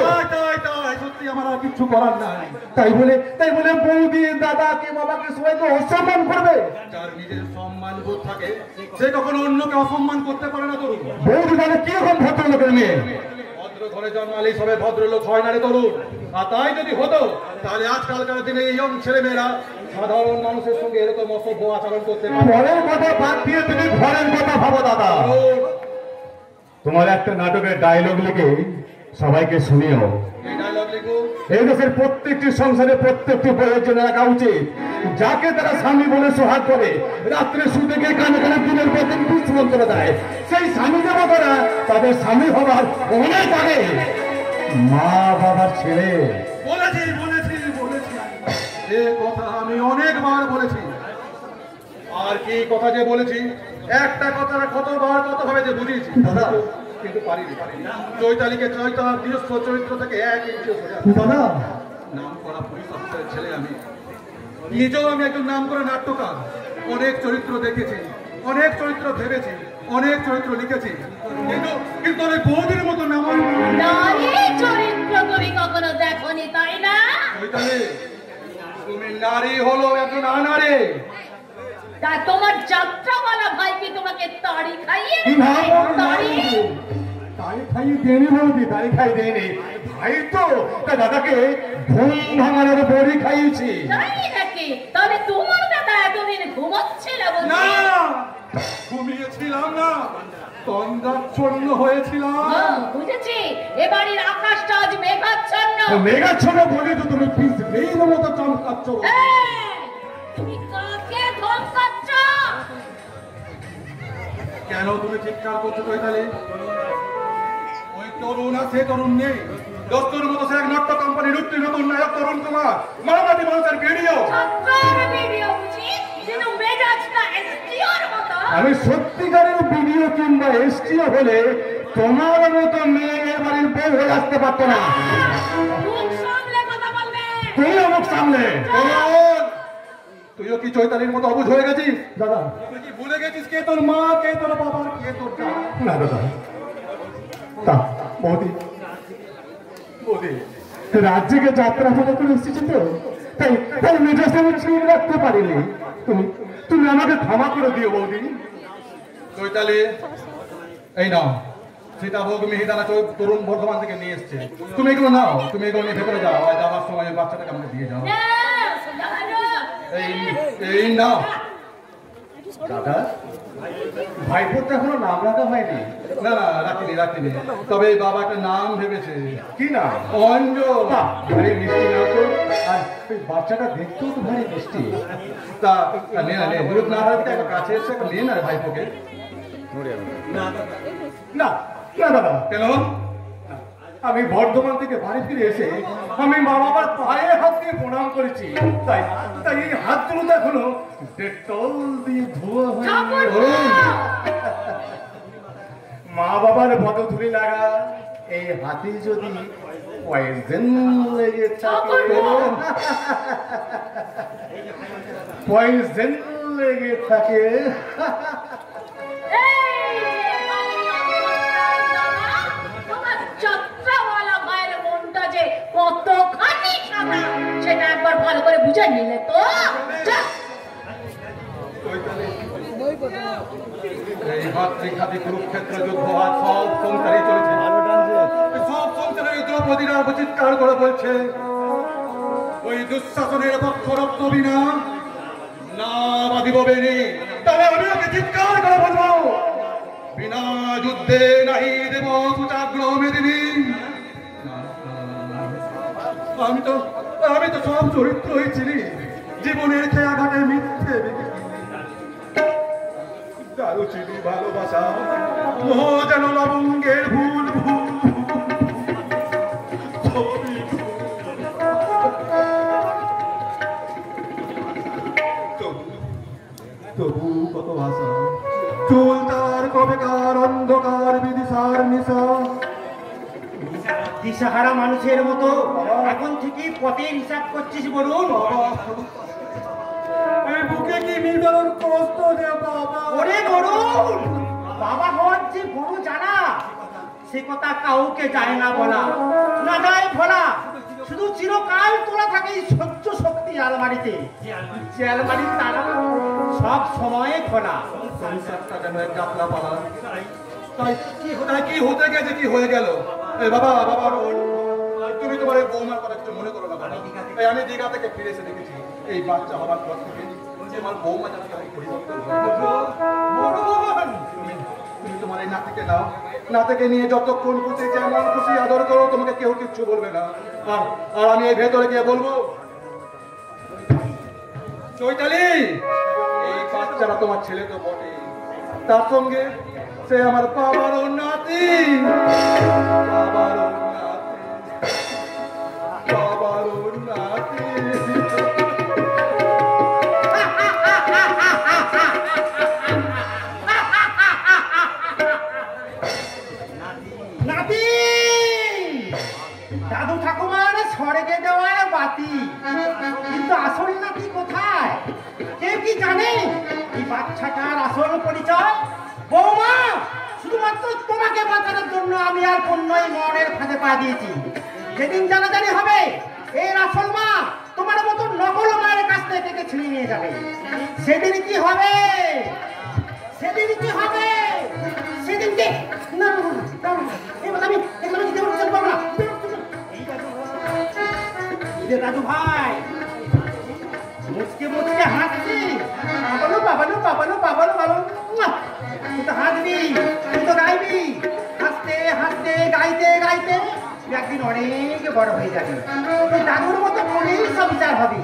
তাই সত্যি আমার আর কিছু করার নাই। তাই বলে বৌদি দাদাকে বাবাকে সবাইকে অসম্মান করবে? যার নিজের সম্মান বোধ থাকে সে কখনো অন্যকে অসম্মান করতে পারে না তরুণ। বৌদি দাদা কিরকম ভদ্রলোকের মেয়ে? ভদ্র ঘরে জন্মালেই সবে ভদ্রলোক হয় না রে তরুণ। আর তাই যদি হতো তাহলে আজকালকার দিনে এই ইয়ং ছেলেমেয়েরা সাধারণ মানুষের সঙ্গে এরকম অসভ্য আচরণ করতে পারে। ঘরের কথা বাদ দিয়ে তুমি ঘরের কথা ভাবো দাদা। তোমার একটা নাটকের ডায়লগ লিখে সবাইকে শুনিও। এই ডায়লগ লিখো। এই দেশের প্রত্যেকটি সংসারে প্রত্যেকটি বইয়ের জন্য রাখা উচিত, যাকে তারা স্বামী বলে সোহাগ করে রাত্রে শুতে গিয়ে কানে কানে দিনের পর দিন দুশ্মন করে দেয়, সেই স্বামী দেবতারা তাদের স্বামী হবার অনেক আগে মা বাবার ছেলে। বলেছি এ কথা আমি অনেকবার বলেছি। আর কি কথা যে বলেছি, একটা কথা কতবার কতভাবে যে বুঝিয়েছি দাদা, কিন্তু পারিনি। চৈতালিকে চৈতার গৃহস্থ চরিত্র থেকে 1 ইঞ্চি দাদা নাম করা পুলিশ অফিসারের ছেলে আমি। নিজেও আমি একজন নাম করা নাট্যকার। অনেক চরিত্র দেখেছি, অনেক চরিত্র ভেবেছি, অনেক চরিত্র লিখেছি, কিন্তু অনেক বহুদিন মতো নাম নারী চরিত্র তুমি কখনো দেখনি, তাই না? চৈতালি, তুমি নারী হলো একজন আনারে। তা তোমার যাত্রাওয়ালা ভাই কি তোমাকে তাড়ি খাইয়ে তাড়ি দেয়নি বৌদি, তাড়ি খাই দেয়নি ভাই তো। তা দাদাকে ঘুম ভাঙানোর বড়ি খাইয়েছি। তাই নাকি? তাহলে তোমার দাদা এতদিন ঘুমাচ্ছিল? না, ঘুমিয়েছিলাম না, তন্দ্রাচ্ছন্ন হয়েছিলাম। বুঝেছি, এবাড়ির আকাশটা আজ মেঘাচ্ছন্ন। মেঘাচ্ছন্ন বলে তো তুমি মেয়ের মতো চমকাচ্ছ। তুমি কাকে ধমকাচ্ছ? কেন তুমি চিৎকার করছো চৈতালি? ওই তরুণ আছে, তরুণ নেই। দোস্তর মতো সে এক নাট্য কোম্পানির নতুন নায়ক তরুণ কুমার মানবাদী মানুষের ভিডিও। আমি সত্যিকারের ভিডিও কিংবা এসটিও হলে তোমার মতো মেয়ে বাড়ির বউ হয়ে আসতে পারতো না। তুই মুখ সামলে। তুইও কি চৈতালির মতো অবুঝ হয়ে গেছিস? দাদা তুই কি ভুলে গেছিস কে তোর মা, কে তোর বাবা, কে তোর না? দাদা তা বৌদি রাজ্যকে যাত্রা ফেলে করে এসেছি তো, তাই মেজাজটা আমি ঠিক রাখতে পারিনি। তুমি আমাকে ক্ষমা করে দিও বৌদি। চৈতালি, এই নাও সীতাভোগ মিহিদানা তরুণ বর্ধমান থেকে নিয়ে এসছে। তুমি এগুলো নাও, তুমি এগুলো নিয়ে ভেতরে যাও, আর যাওয়ার সময় বাচ্চাটাকে আমাকে দিয়ে যাও। এই নাও। দাদা ভাইপোর তো এখনো নাম রাখা হয়নি। না রাখিনি। তবে এই বাবা একটা নাম ভেবেছে। কি নাম? অঞ্জ। ভারী মিষ্টি নাম তো। আর ওই বাচ্চাটা দেখতেও তো ভারী মিষ্টি। তা নে বিরোধ না হয় একটা কাছে এসে একটা নিয়ে না ভাইপোকে। না দাদা। কেন? আমি বর্ধমান থেকে বাড়ি ফিরে এসে আমি মা বাবার পায়ে হাত দিয়ে প্রণাম করেছি, তাই এই হাতগুলো তো এখনো ডেটল দিয়ে ধোয়া হয়নি। মা বাবার পদধূলি লাগা এই হাতে যদি পয়জন লেগে থাকে, পয়জন লেগে থাকে। কতখানি সাদা সেটা একবার ভালো করে বুঝে নিলে তো। এই মাতৃঘাতী কুরুক্ষেত্র যুদ্ধ আজ সব সংসারে চলেছে। সব সংসারে দ্রৌপদীরা চিৎকার করে বলছে, ওই দুঃশাসনের পক্ষ রক্ত বিনা না বাঁধিব বেনি। তবে আমি ওকে চিৎকার করে বলবো, বিনা যুদ্ধে নাহি দেব সুচাগ্র মেদিনী। আমি তো সব চরিত্রই ছিলি, জীবনের খেয়াঘাটে মিথ্যে দারু চিনি ভালোবাসা, মোহ যেন লবঙ্গের ভুল ভুল। তবু কত ভাষা, চুল তার কবেকার অন্ধকার বিদিশার নিশা। দিশাহারা মানুষের মতো এখন থেকে পথের হিসাব করছিস বলুন। বুকে কি নিদারুণ কষ্ট রে বাবা। ওরে বলুন, বাবা হওয়ার যে বড় জানা, সে কথা কাউকে যায় না বলা, না যায় ভোলা। শুধু চিরকাল তোলা থাকে এই সহ্য শক্তি আলমারিতে, যে আলমারির তালা সব সময় খোলা। সংসারটা যেন এক যাত্রা পালা। তাই কি হতে গেছে, কি হয়ে গেল? বাবা বাবা, তুমি তোমার এই বৌমার কথা কিছু মনে করো না বাবা। এই আমি দীঘা থেকে ফিরে এসে দেখেছি এই বাচ্চা হবার পর থেকে আমার বৌমা যেন কেমন পরিবর্তন হয়। তুমি তোমার এই নাতিকে নাও, নাতিকে নিয়ে যতক্ষণ খুশি যেমন খুশি আদর করো, তোমাকে কেউ কিচ্ছু বলবে না। আর আমি এই ভেতরে গিয়ে বলবো, চৈতালি এই বাচ্চাটা তোমার ছেলে তো বটে, তার সঙ্গে সে আমার বাবারও নাতি, বাবারও নাতি, বাবারও নাতি। নাতি দাদু ঠাকুমার স্বর্গে দেওয়ার বাতি, কিন্তু আসল নাতি কোথায় কেউ কি জানে? এই বাচ্চাটার আসল পরিচয় বৌমা। শুধুমাত্র তোমাকে বাঁচানোর জন্য আমি আর পণ্যই মনের ফাঁদে পা দিয়েছি। যেদিন জানাজানি হবে এর আসল মা তোমার মতো নকল মায়ের কাছ থেকে ছিনিয়ে নিয়ে যাবে, সেদিন কি হবে? সেদিন কি হবে? সেদিনকে না আমি দাদু ভাই মুচকে মুচকে হাসছি, বাবালো বাবালো বাবালো বাবালো বাবালো। তুই তো হাসবি, তুই তো গাইবি, হাসতে হাসতে গাইতে গাইতে একদিন অনেক বড় হয়ে যাবে। তুই দাদুর মতো পুলিশ অফিসার হবি।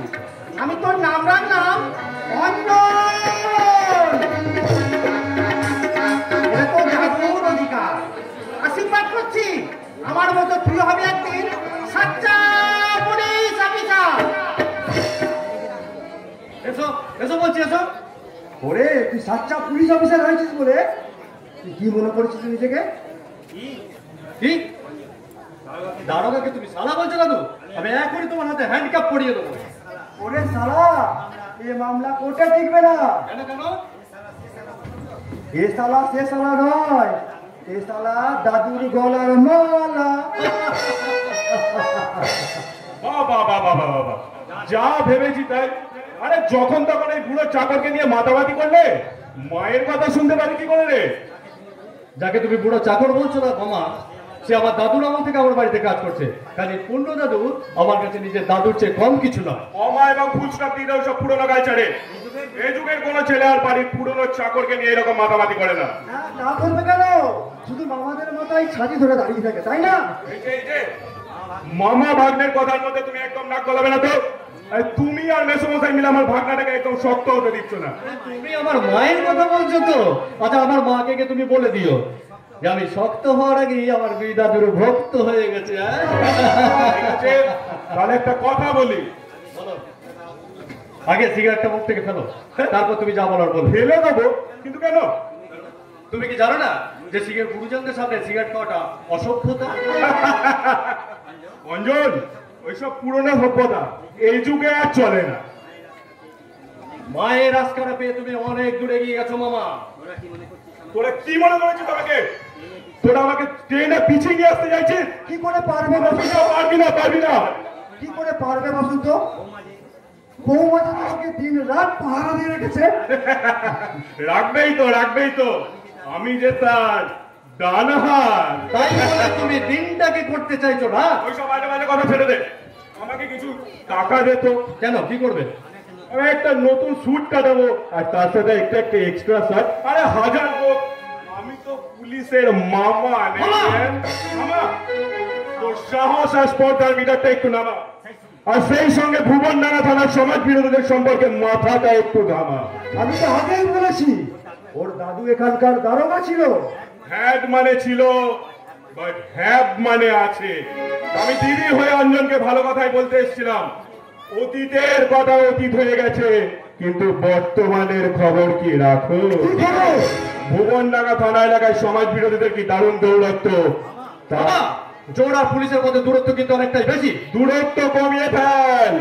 আমি তোর নাম রাখলাম অঞ্জন। এটা তো দাদুর অধিকার। আশীর্বাদ করছি আমার মতো তুই হবে একদিন সাচ্চা পুলিশ অফিসার। এসো এসো বলছি, এসো। ওরে তুই সাচ্চা পুলিশ অফিসার হয়েছিস বলে তুই কি মনে করেছিস নিজেকে? কি দারোগাকে তুমি শালা বলছো দাদু? আমি এখনই তোমার হাতে হ্যান্ডকাপ পরিয়ে দেবো। ওরে শালা, এই মামলা কোর্টে টিকবে না। কেন কেন? এ শালা সে শালা নয়, এ শালা দাদুর গলার মালা। বাবা বাবা বাবা, যা ভেবেছি তাই। আরে যখন তখন এই বুড়ো চাকরকে নিয়ে মাতামাতি করলে, মায়ের কথা শুনতে পারি কি করে রে? যাকে তুমি বুড়ো চাকর বলছো না মামা, সে আমার দাদুর আমল থেকে আমার বাড়িতে কাজ করছে। কাজে পূর্ণ দাদু আমার কাছে নিজের দাদুর চেয়ে কম কিছু নয়। অমা এবং ফুলস্টপ দিয়ে দাও সব পুরোনো গায়ে ছাড়ে। এই যুগের কোনো ছেলে আর বাড়ির পুরোনো চাকরকে নিয়ে এরকম মাতামাতি করে না। না করবে কেন? শুধু মামাদের মাথায় ছাজি ধরে দাঁড়িয়ে থাকে, তাই না? এই যে মামা ভাগ্নের কথার মধ্যে তুমি একদম নাক গলাবে না তো। তুমি আর মেসোমশাই মিলে আমার ভাগনাটাকে একদম শক্ত হতে দিচ্ছ না। তুমি আমার মায়ের কথা বলছো তো? আচ্ছা আমার মাকে তুমি বলে দিও যে আমি শক্ত হওয়ার আগেই আমার দুই দাদুর ভক্ত হয়ে গেছে। তাহলে একটা কথা বলি, আগে সিগারেটটা মুখ থেকে ফেলো, তারপর তুমি যা বলার বলো। ফেলে দেবো? কিন্তু কেন? তুমি কি জানো না যে সিগারেট গুরুজনদের সামনে সিগারেট খাওয়াটা অসভ্যতা? অঞ্জন, ওইসব পুরনো সভ্যতা এই যুগে আর চলে না। মায়ের আস্কারা পেয়ে তুমি অনেক দূরে গিয়ে গেছো মামা। তোরা কি মনে করেছিস আমাকে? তোরা আমাকে ট্রেনে পিছিয়ে নিয়ে আসতে চাইছিস? কি করে পারবে বসন্ত? পারবি না, পারবি না। কি করে পারবে বসন্ত? বৌমা যে তোমাকে দিন রাত পাহারা দিয়ে রেখেছে। রাখবেই তো, রাখবেই তো। আমি যে তার ডানহাত। তাই বলে তুমি দিনটাকে করতে চাইছো না? ওইসব বাজে বাজে কথা ছেড়ে দে। আমাকে কিছু টাকা দে তো। কেন, কি করবে? আমি একটা নতুন স্যুট কাটাবো আর তার সাথে একটা এক্সট্রা শার্ট। আরে হাজার হোক, আমি তো পুলিশের মামা মামা তোর সাহস আর স্পর্ধার মিটারটা একটু নামা, আর সেই সঙ্গে ভুবনডাঙ্গা থানার সমাজ বিরোধীদের সম্পর্কে মাথাটা একটু ঘামা। আমি তো আগেই বলেছি ওর দাদু এখানকার দারোগা ছিল। হ্যাড মানে ছিল, বাট হ্যাব মানে আছে। আমি দিদি হয়ে অঞ্জনকে ভালো কথাই বলতে এসেছিলাম। অতীতের কথা অতীত হয়ে গেছে, কিন্তু বর্তমানের খবর কি রাখো? ভুবনডাঙ্গা থানা এলাকায় সমাজ বিরোধীদের কি দারুণ দৌরাত্ম। জোর আর পুলিশের মধ্যে দূরত্ব কিন্তু অনেকটাই বেশি। দূরত্ব কমিয়ে ফেল।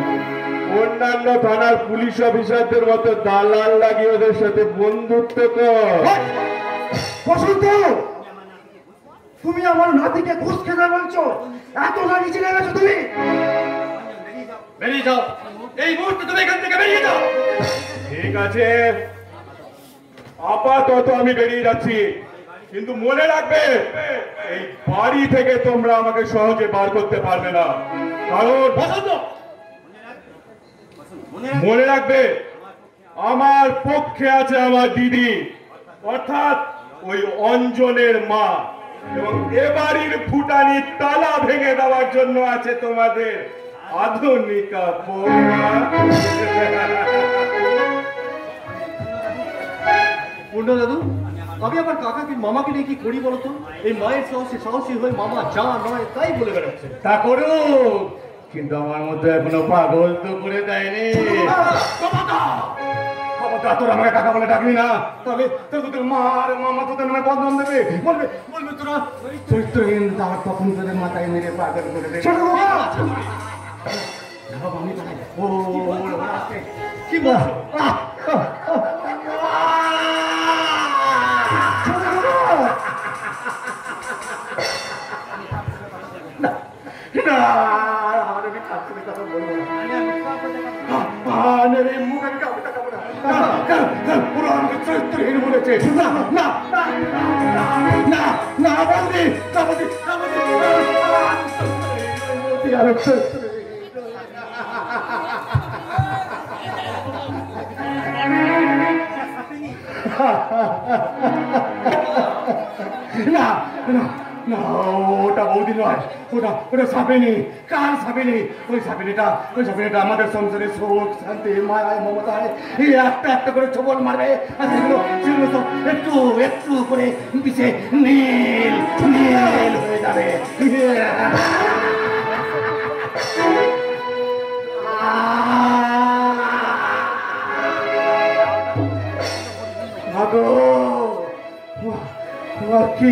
অন্যান্য থানার পুলিশ অফিসারদের মতো দালাল লাগিয়ে ওদের সাথে বন্ধুত্ব কর। বসন্ত, তুমি আমার নাতিকে ঘুষ খেতে বলছো? এত না নিচে নেমেছো তুমি? বেরিয়ে যাও, এই মুহূর্তে তুমি এখান থেকে বেরিয়ে যাও। ঠিক আছে, আপাতত আমি বেরিয়ে যাচ্ছি, কিন্তু মনে রাখবে এই বাড়ি থেকে তোমরা আমাকে সহজে বার করতে পারবে না। কারণ মনে রাখবে আমার পক্ষে আছে আমার দিদি, অর্থাৎ ওই অঞ্জনের মা, এবং এ বাড়ির ফুটানি তালা ভেঙে দেওয়ার জন্য আছে তোমাদের আধুনিকা বৌমা। পূর্ণ দাদু, আমি আমার কাকাকে মামাকে নিয়ে কি করি বলতো? এই মায়ের সাহসী হয়ে মামা যা নয় তাই বলে বেড়াচ্ছে। তা করুক, কিন্তু আমার মধ্যে এখনো পাগল তো করে দেয়নি। তোর আমাকে কাকা বলে ডাকবি না, তাহলে তোদের মা আর মামা তোদের নামে বদনাম দেবে, বলবে বলবে তোরা চরিত্রহীন। আমার তখন তোদের মাথায় মেরে পাগল করে দেবে। কি বলছো? চরিত্রহীন বলেছে। না, ওটা বৌদি নয়, ওটা সাপেনি। কার সাপেনি? ওই সাপেনিটা আমাদের সংসারে সুখ শান্তি মায়ায় মমতায় এই একটা একটা করে ছোবল মারবে, আর সেগুলো সব একটু একটু করে পিছে নীল নীল হয়ে যাবে। ভাগো কি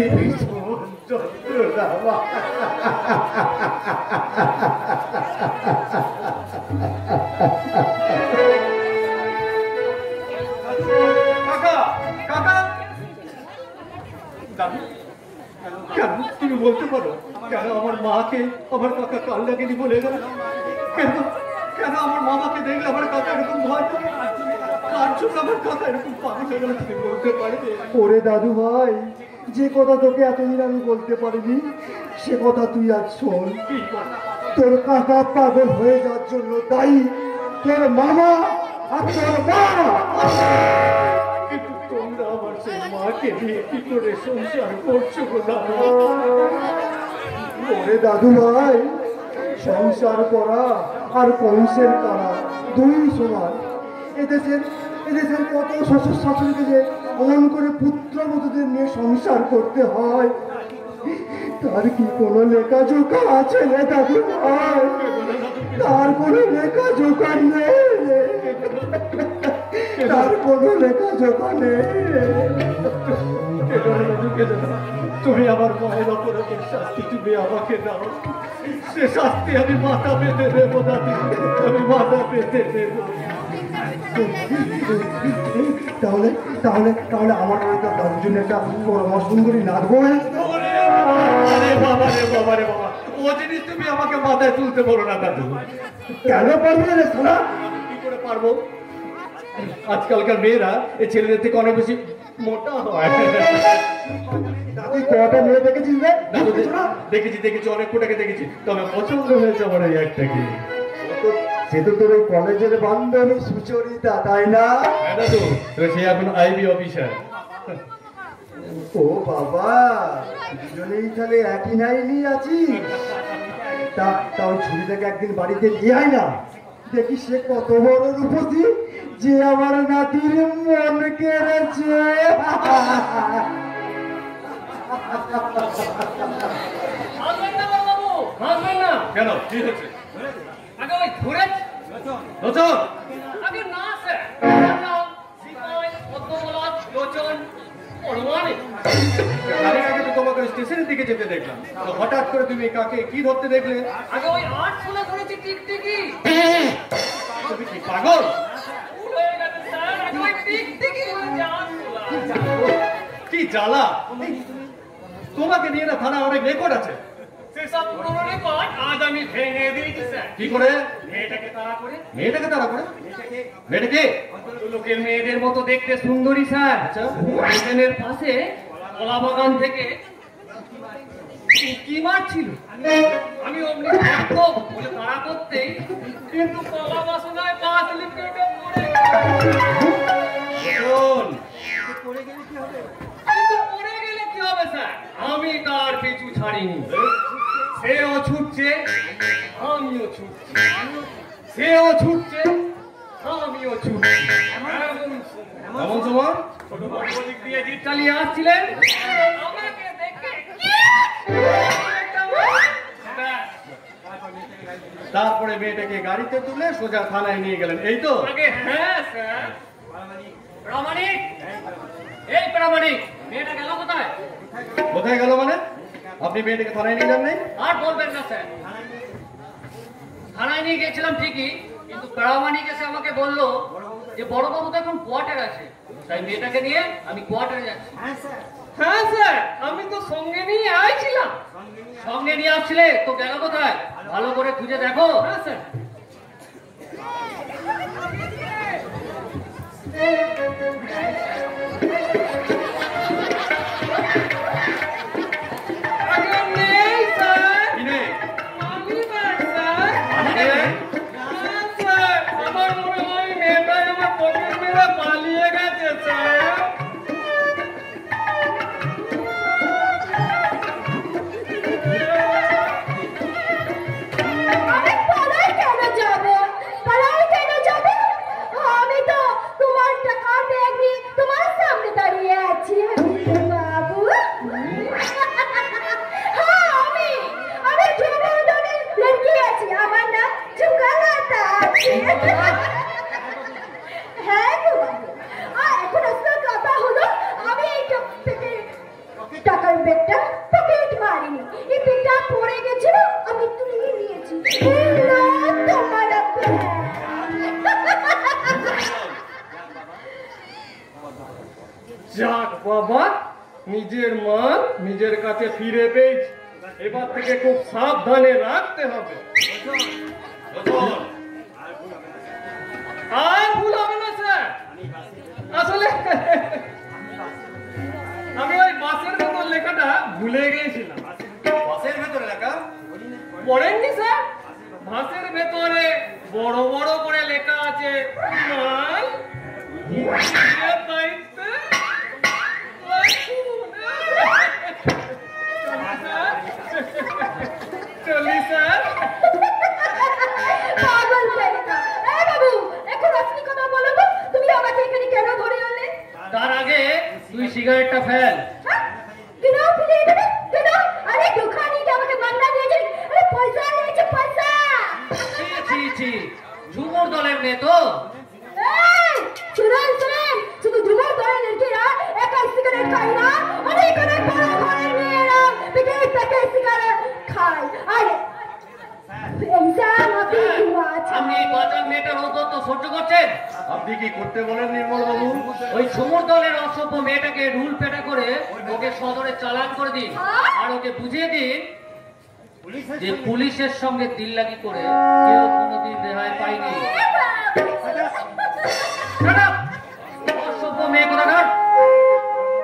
কেন তুমি বলতে পারো? কেন আমার মাকে আমার কাকা কাল লাগেনি বলে গেল? কেন কেন আমার মামাকে দেখলে আমার কাকা এরকম ভয় করে? কার জন্য আমার কাকা এরকম পাগল হয়ে গেল তুমি বলতে পারবে? ওরে দাদু ভাই, যে কথা তোকে এতদিন আমি বলতে পারিনি সে কথা তুই আজ শোন। তোর কাকা পাগল হয়ে যাওয়ার জন্য দায়ী তোর মামা আর তোর মা। কিন্তু তোমরা আমার সেই মাকে নিয়ে কি করে সংসার করছো গো দাদু? ওরে দাদু ভাই, সংসার করা আর কংসের কারা দুই সমান। এদেশের কত শ্বশুর শাশুড়িকে যে অমন করে পুত্রবধূদের নিয়ে সংসার করতে হয়, তার কি কোনো লেখা জোখা আছে রে দাদু ভাই? তার কোনো লেখা জোখা নেই, তার কোনো লেখা জোখা নেই। তুমি আমার মায়ের অপরাধের শাস্তি তুমি আমাকে দাও, সে শাস্তি আমি মাথা পেতে দেবো দাদি, আমি মাথা পেতে দেবো। তাহলে তাহলে তাহলে আমার দাদুর জন্য একটা সুন্দরী নাচবো। বাবা রে বাবা রে বাবা, ও জিনিস তুমি আমাকে মাথায় তুলতে বলো না দাদু। কেন পারবে না সোনা? কি করে পারবো? আজকালকার মেয়েরা এই ছেলেদের থেকে অনেক বেশি মোটা হয়। দাদু কটা মেয়ে দেখেছিস রে? দেখেছি অনেক কোটাকে দেখেছি, তবে পছন্দ হয়েছে আমার এই একটাকে। সে তো তোর ওই কলেজের বান্ধবী সুচরিতা, তাই না? দাদু সে এখন আইবি অফিসার। ও বাবা, দুজনেই তাহলে একই নাই নিয়ে আছি। তা ওই ছুরিটাকে একদিন বাড়িতে নিয়ে আয় না, দেখি সে কত বড় রূপসী যে আমার নাতির মন কেড়েছে। হাসবেন না বাবু, হাসবেন না। কেন কি হচ্ছে? আগে ওই ঘুরে লোচন, আগে না স্যার, সিপাই পদ্মবলদ লোচন পরমাণি। খানিক আগে তো তোমাকে স্টেশনের দিকে যেতে দেখলাম, তো হঠাৎ করে তুমি কাকে কি ধরতে দেখলে? আগে ওই আট শুনে ধরেছি টিকটিকি। তুমি কি পাগল? ভুল হয়ে গেছে স্যার, আগে ওই টিকটিকি ধরেছি আট শোলা। কি জ্বালা! এই, তোমাকে নিয়ে না থানা অনেক রেকর্ড আছে। সেসব পুরনো রেকর্ড আজ আমি ভেঙে দিয়েছি স্যার। কি করে? মেয়েটাকে তাড়া করে। মেয়েটাকে তারা করে? মেয়েটাকে? লোকের মেয়েদের মতো দেখতে সুন্দরী স্যার। আচ্ছা। স্টেশনের পাশে কলা বাগান থেকে কি মারছিল। আমি অমনি থাকবো বলে তাড়া করতেই কিন্তু কলা বাসনায় পাঁচ লিটারে পড়ে শোন, কিন্তু পড়ে গেলে কি হবে স্যার? আমি তার পিছু ছাড়িনি। সেও ছুটছে, আমিও ছুটছি। সেও ছুটছে, আমিও ছুটছি। এমন তোমার ছোট বড় দিক দিয়ে জিপ চালিয়ে আসছিলেন, আমাকে দেখে তারপরে মেয়েটাকে গাড়িতে তুলে সোজা থানায় নিয়ে গেলেন, এই তো? আগে হ্যাঁ স্যার। প্রামাণিক, এই প্রামাণিক, মেয়েটা গেল কোথায়? কোথায় গেল মানে? আপনি মেয়েটাকে থানায় নিয়ে যান নাই? আর বলবেন না স্যার। থানায় নিয়ে গেছিলাম ঠিকই, কিন্তু প্রামাণিক এসে আমাকে বললো যে বড়বাবু তো এখন কোয়ার্টার আছে, তাই মেয়েটাকে নিয়ে আমি কোয়ার্টারে যাচ্ছি। হ্যাঁ স্যার, আমি তো সঙ্গে নিয়ে আইছিলাম। সঙ্গে নিয়ে আসছিলে তো গেল কোথায়? ভালো করে খুঁজে দেখো। হ্যাঁ স্যার। আগে নেই স্যার। কি নেই? Money bag sir. হ্যাঁ স্যার, আমার মনে হয় মেয়েটা আমার পকেট মেরে পালিয়ে গেছে স্যার। আমি পালাই কেন যাবো? পালাই কেন যাবো? আমি তো তোমার টাকা ব্যাগ নিয়ে তোমার সামনে দাঁড়িয়ে আছি বাবু। হ্যাঁ, আমি জগদনের লড়কি আছি, আমার নাম চুকালাতা আছে। হ্যাঁ গো বাবু, এখন আসল কথা হলো আমি এই টাকার ব্যাগটা পকেট মারিনি, এই ব্যাগটা পড়ে গেছিল, আমি তুলে নিয়েছি। তোমার যাক বাবা, নিজের মান নিজের কাছে ফিরে পেয়েছি। এবার থেকে খুব সাবধানে রাখতে হবে। আর ভুল হবে না স্যার। আসলে আমি ওই বাসের ভেতর লেখাটা ভুলে গিয়েছিলাম। বাসের ভেতরে লেখা? পড়েননি স্যার? বাসের ভেতরে বড় বড় করে লেখা আছে মাল নিজের দায়িত্বে চলি স্যার। পাগল ছেলেটা। এই বাবু, এখন আপনি কথা বলো তো, তুমি আমাকে এখানে কেন ধরে আনলে? তার আগে তুই সিগারেটটা ফেল। হ্যাঁ? কেন ফিরে দেবে? কেন? আরে দোকানি আমাকে বাংলা দিয়েছে, আরে পয়সা নিয়েছে, পয়সা। ছি ছি ছি, ঝুমুর দলের মেয়ে তো। এই, শুনুন, শুধু যুবক দলের লড়কিরা একা সিগারেট খায় না, অনেক অনেক বড় ঘরের মেয়েরা প্যাকেট সিগারেট খায়। আর এক্সাম আপনি আপনি এই বাজার মেয়েটার ঔদ্ধত্য সহ্য করছেন? আপনি কি করতে বলেন নির্মল বাবু? ওই ঝুমুর দলের অসভ্য মেয়েটাকে রুল পেটা করে ওকে সদরে চালান করে দিন, আর ওকে বুঝিয়ে দিন যে পুলিশের সঙ্গে দিল্লাগি করে কেউ কোনোদিন রেহাই পায়নি। Shut up! অসভ্য মেয়ে কোথাকার।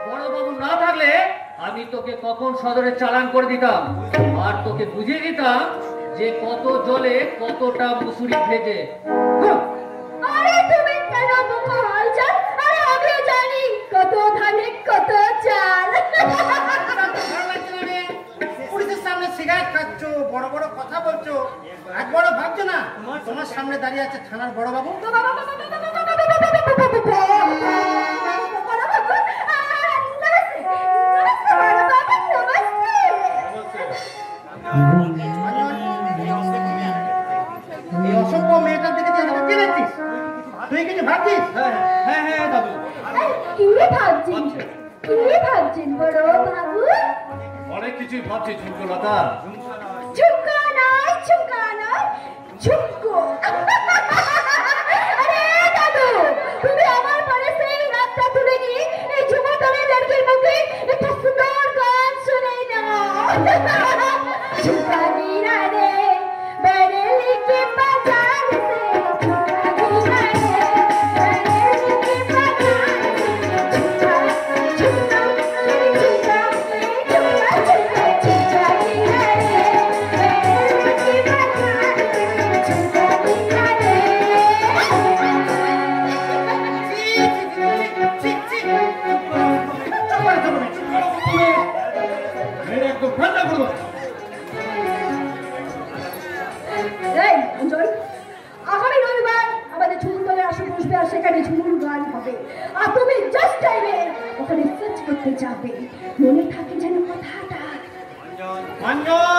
বড়বাবু না থাকলে আমি তোকে কখন সদরে চালান করে দিতাম, আর তোকে বুঝিয়ে দিতাম যে কত জলে কতটা মুসুরি ভেজে। আরে তুমি কেন মুখ হালচাল? আরে আমিও জানি কত ধানে কত চাল। বড় বড় কথা বলছো, একবারও ভাবছো না তোমার সামনে দাঁড়িয়ে আছে থানার বড় বাবু? এই অসভ্য মেয়েটার দিকে কে দেখছিস? তুই কিছু ভাবছিস? হ্যাঁ হ্যাঁ দাদু, কি ভাবছেন? কি ভাবছেন বড় বাবু? অনেক কিছুই ভাবছি ঝুমকো লতা। ঝুমকো নয়, ঝুমকো নয়, ঝুমকো। আরে দাদু, তুমি আমার পরে সেই রাতটা তুলে নিয়ে এই ঝুমকোরের লড়কির মুখে একটা সুন্দর গান শুনে নাও। ঝুমকা গিরা রে বেরেলি के बाजार से, झुमका गिरा रे बेरेली के बाजार से, झुमका झुमका झुमका झुमका झुमका झुमका गिरा रे बेरेली के बाजार से, झुमका गिरा रे। মেরে একদম ঠান্ডা করবো। এই অঞ্চল, আগামী রবিবার আমাদের ঝুমুর দলের আসর বসবে আর সেখানে ঝুমুর গান হবে আর তুমি জাস্ট টাইমে ওখানে সার্চ করতে যাবে। মনে থাকে যেন কথাটা। অঞ্জন